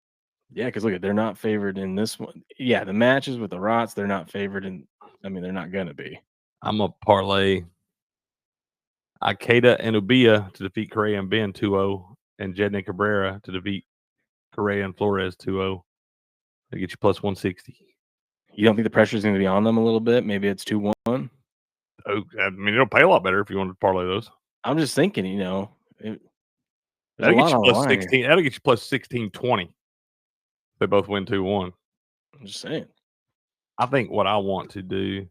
S10: Yeah, because look, they're not favored in this one. Yeah, the matches with the Rots, they're not favored in. I mean, they're not gonna be.
S4: I'm a parlay Ikeda and Ubia to defeat Correa and Ben 2-0, and Jedin Cabrera to defeat Correa and Flores 2-0. They get you plus 160.
S10: You don't think the pressure is going to be on them a little bit? Maybe it's 2-1.
S4: Oh, I mean, it'll pay a lot better if you want to parlay those.
S10: I'm just thinking, There's a lot
S4: you
S10: on the
S4: plus
S10: line here.
S4: 16. That'll get you plus 16-20. They both win 2-1.
S10: I'm just saying.
S4: I think what I want to do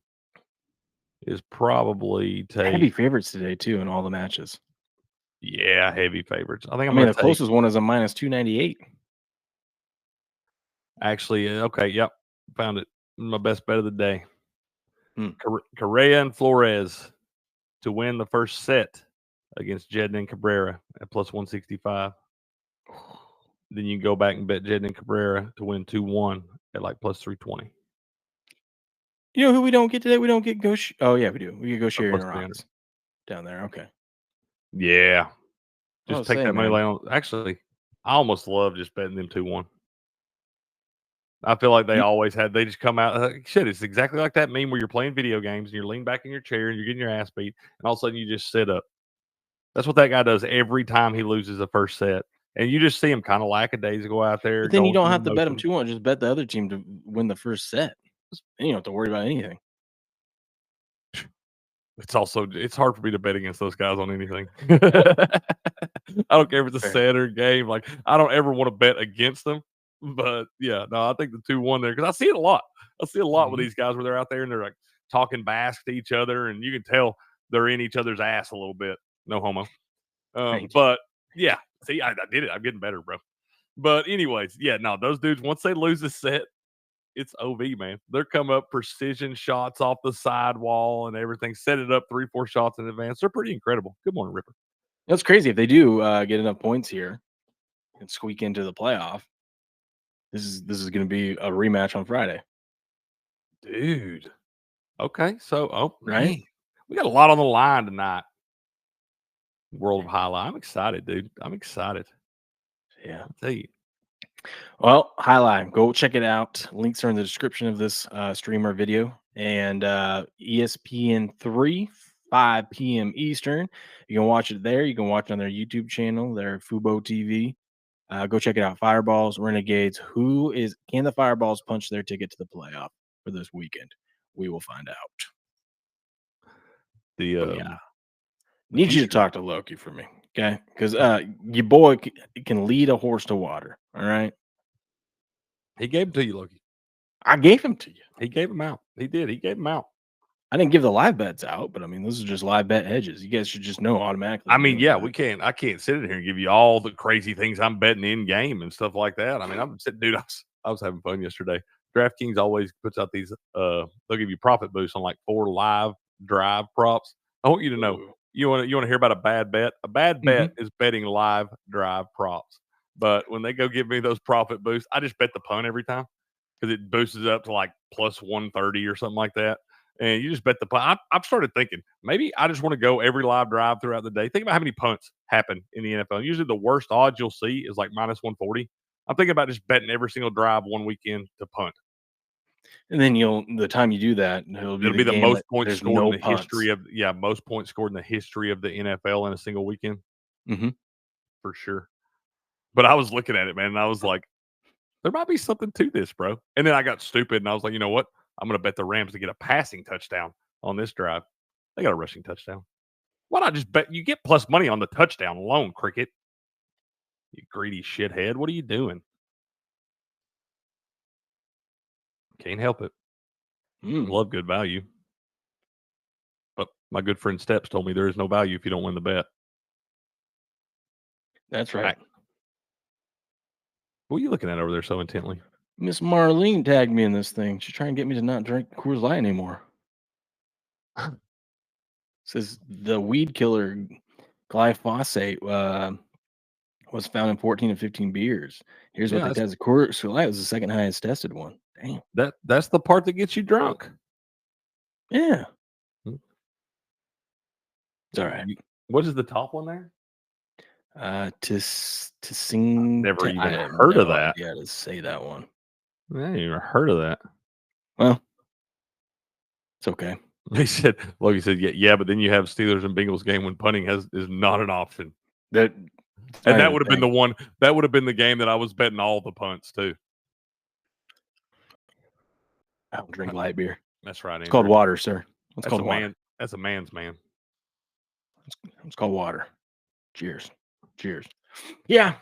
S4: is probably
S10: Heavy
S4: take
S10: favorites today too in all the matches.
S4: heavy favorites. I think
S10: I
S4: I'm
S10: mean,
S4: going
S10: the
S4: to take
S10: closest one is a minus 298.
S4: actually. Okay, yep, found it. My best bet of the day.
S10: Hmm.
S4: Correa and Flores to win the first set against Jedin and Cabrera at plus 165. Then you can go back and bet Jedin and Cabrera to win 2-1 at like plus 320.
S10: You know who we don't get today? We don't get Ghost. Oh yeah, we do. We get Ghost
S4: Or
S10: and
S4: plus 300.
S10: Rocks down there. Okay.
S4: Yeah.
S10: I
S4: Just
S10: was
S4: take
S10: saying,
S4: that money
S10: man.
S4: line. Actually, I almost love just betting them 2-1. I feel like they always had. They just come out. Shit, it's exactly like that meme where you're playing video games and you're leaning back in your chair and you're getting your ass beat, and all of a sudden you just sit up. That's what that guy does every time he loses the first set, and you just see him kind of lackadaisical out there.
S10: But then you
S4: going
S10: don't
S4: through
S10: have
S4: the
S10: to bet them
S4: motions.
S10: 2-1. Just bet the other team to win the first set. Then you don't have to worry about anything.
S4: It's hard for me to bet against those guys on anything. I don't care if it's a
S10: Fair.
S4: set or a game. Like, I don't ever want to bet against them. But yeah, no, I think the 2-1 there, because I see it a lot. I see it a lot with these guys where they're out there and they're like talking bask to each other, and you can tell they're in each other's ass a little bit. No homo. But yeah, see, I did it. I'm getting better, bro. But anyways, yeah, no, those dudes, once they lose a set, it's OV, man. They're come up precision shots off the sidewall and everything, set it up 3-4 shots in advance. They're pretty incredible. Good morning, Ripper.
S10: That's crazy. If they do get enough points here and squeak into the playoff, this is going to be a rematch on Friday,
S4: Dude. Okay, so
S10: right?
S4: man, we got a lot on the line tonight. World of Highlight. I'm excited, dude. I'm excited.
S10: Yeah.
S4: I'll tell you.
S10: Well, Highline, go check it out. Links are in the description of this streamer video. And ESPN 3, 5 p.m. Eastern. You can watch it there. You can watch it on their YouTube channel, their Fubo TV. Go check it out. Fireballs, Renegades. Can the Fireballs punch their ticket to the playoff for this weekend? We will find out. Need you to talk to Loki for me, okay? Because your boy can lead a horse to water. All right.
S4: He gave them to you, Loki.
S10: I gave him to you.
S4: He gave them out. He did. He gave them out.
S10: I didn't give the live bets out, but I mean, this is just live bet hedges. You guys should just know automatically.
S4: I mean, yeah, we can't. I can't sit in here and give you all the crazy things I'm betting in game and stuff like that. I mean, I'm sitting, dude. I was having fun yesterday. DraftKings always puts out these. They'll give you profit boosts on like 4 live drive props. I want you to know. You want to hear about a bad bet? A bad bet is betting live drive props. But when they go give me those profit boosts, I just bet the punt every time because it boosts it up to like plus 130 or something like that. And you just bet the punt. I've started thinking maybe I just want to go every live drive throughout the day. Think about how many punts happen in the NFL. Usually the worst odds you'll see is like minus 140. I'm thinking about just betting every single drive one weekend to punt.
S10: And then the time you do that, it'll be
S4: the most points scored
S10: no
S4: in the history of most points scored in the history of the NFL in a single weekend. For sure. But I was looking at it, man, and I was like, there might be something to this, bro. And then I got stupid, and I was like, you know what? I'm going to bet the Rams to get a passing touchdown on this drive. They got a rushing touchdown. Why not just bet? You get plus money on the touchdown alone, Cricket. You greedy shithead. What are you doing? Can't help it. Love good value. But my good friend Steps told me there is no value if you don't win the bet.
S10: That's right.
S4: What are you looking at over there so intently?
S10: Miss Marlene tagged me in this thing. She's trying to get me to not drink Coors Light anymore. Says the weed killer glyphosate was found in 14 and 15 beers. Here's what they tested. Coors Light was the second highest tested one. Damn.
S4: That's the part that gets you drunk.
S10: Yeah. It's all right.
S4: What is the top one there?
S10: To sing.
S4: Never even heard of that.
S10: Yeah, to say that one.
S4: I ain't even heard of that.
S10: Well, it's okay.
S4: He said, Logan said, yeah, but then you have Steelers and Bengals game when punting is not an option. That would have been the one. That would have been the game that I was betting all the punts too.
S10: I don't drink light beer.
S4: That's right.
S10: It's called water, sir. It's called water.
S4: Man, that's a man's man.
S10: It's called water. Cheers. Cheers. Yeah,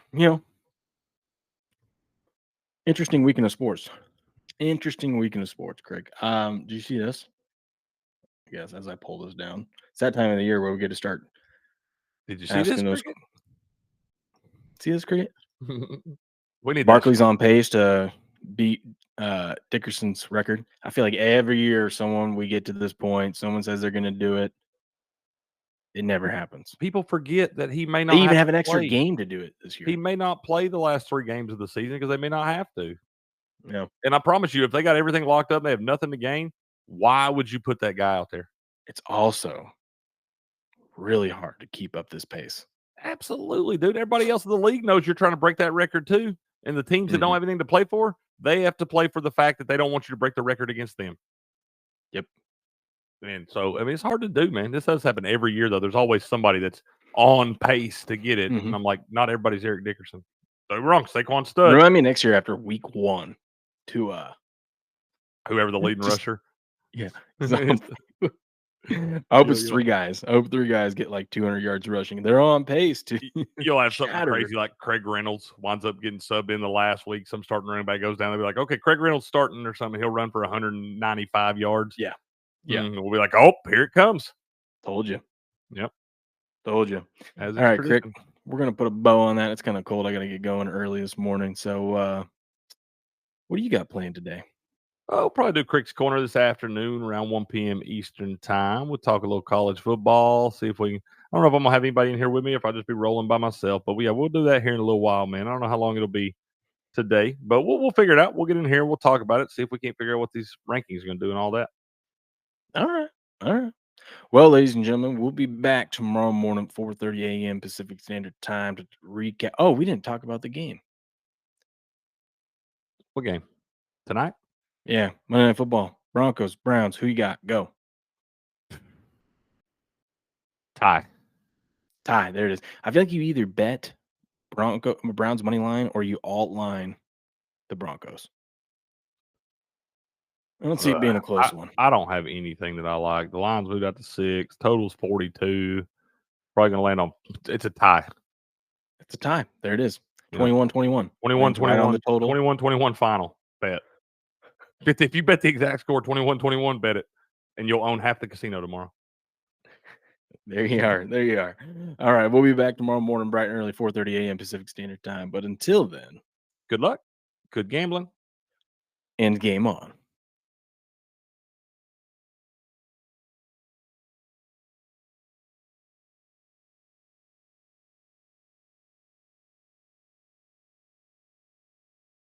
S10: interesting weekend of sports. Interesting weekend of sports, Craig. Do you see this? Yes, as I pull this down. It's that time of the year where we get to start
S4: Did you see this?
S10: asking those.
S4: Cricket?
S10: See this, Cricket?
S4: We need
S10: Barkley's on pace to beat Dickerson's record. I feel like every year we get to this point, someone says they're going to do it. It never happens.
S4: People forget that he may not
S10: They even have
S4: to
S10: an extra
S4: play.
S10: game to do it this year.
S4: He may not play the last 3 games of the season because they may not have to.
S10: Yeah.
S4: And I promise you, if they got everything locked up and they have nothing to gain, why would you put that guy out there?
S10: It's also really hard to keep up this pace.
S4: Absolutely, dude. Everybody else in the league knows you're trying to break that record too. And the teams that don't have anything to play for, they have to play for the fact that they don't want you to break the record against them.
S10: Yep.
S4: And so, I mean, it's hard to do, man. This does happen every year, though. There's always somebody that's on pace to get it. And I'm like, not everybody's Eric Dickerson. So wrong. Saquon Stud.
S10: Remind me next year after week 1 to
S4: whoever the leading rusher.
S10: Yeah. I hope it's 3 guys. I hope 3 guys get like 200 yards rushing. They're on pace to.
S4: You'll have something
S10: shatter.
S4: crazy like Craig Reynolds winds up getting subbed in the last week. Some starting running back goes down. They'll be like, okay, Craig Reynolds starting or something. He'll run for 195 yards.
S10: Yeah. Yeah.
S4: We'll be like, oh, here it comes.
S10: Told you.
S4: Yep.
S10: Told you.
S4: All
S10: right, Crick. We're going to put a bow on that. It's kind of cold. I got to get going early this morning. So what do you got planned today?
S4: I'll probably do Crick's Corner this afternoon around 1 p.m. Eastern time. We'll talk a little college football, see if we can. I don't know if I'm going to have anybody in here with me, if I'll just be rolling by myself. But we'll do that here in a little while, man. I don't know how long it'll be today, but we'll figure it out. We'll get in here. We'll talk about it, see if we can't figure out what these rankings are going to do and all that.
S10: All right. Well, ladies and gentlemen, we'll be back tomorrow morning, 4:30 a.m. Pacific Standard Time to recap. Oh, we didn't talk about the game.
S4: What game? Tonight?
S10: Yeah, Monday Night Football. Broncos, Browns. Who you got? Go.
S4: Tie.
S10: There it is. I feel like you either bet Browns money line or you alt line the Broncos. I don't see it being a close one.
S4: I don't have anything that I like. The line's moved out to 6. Total's 42. Probably going to land on – it's a tie.
S10: It's a tie. There it is. 21-21.
S4: 21-21
S10: right on the total.
S4: 21-21 final. Bet. If you bet the exact score, 21-21, bet it. And you'll own half the casino tomorrow.
S10: There you are. All right. We'll be back tomorrow morning, bright and early, 4:30 a.m. Pacific Standard Time. But until then,
S4: good luck. Good gambling.
S10: And game on.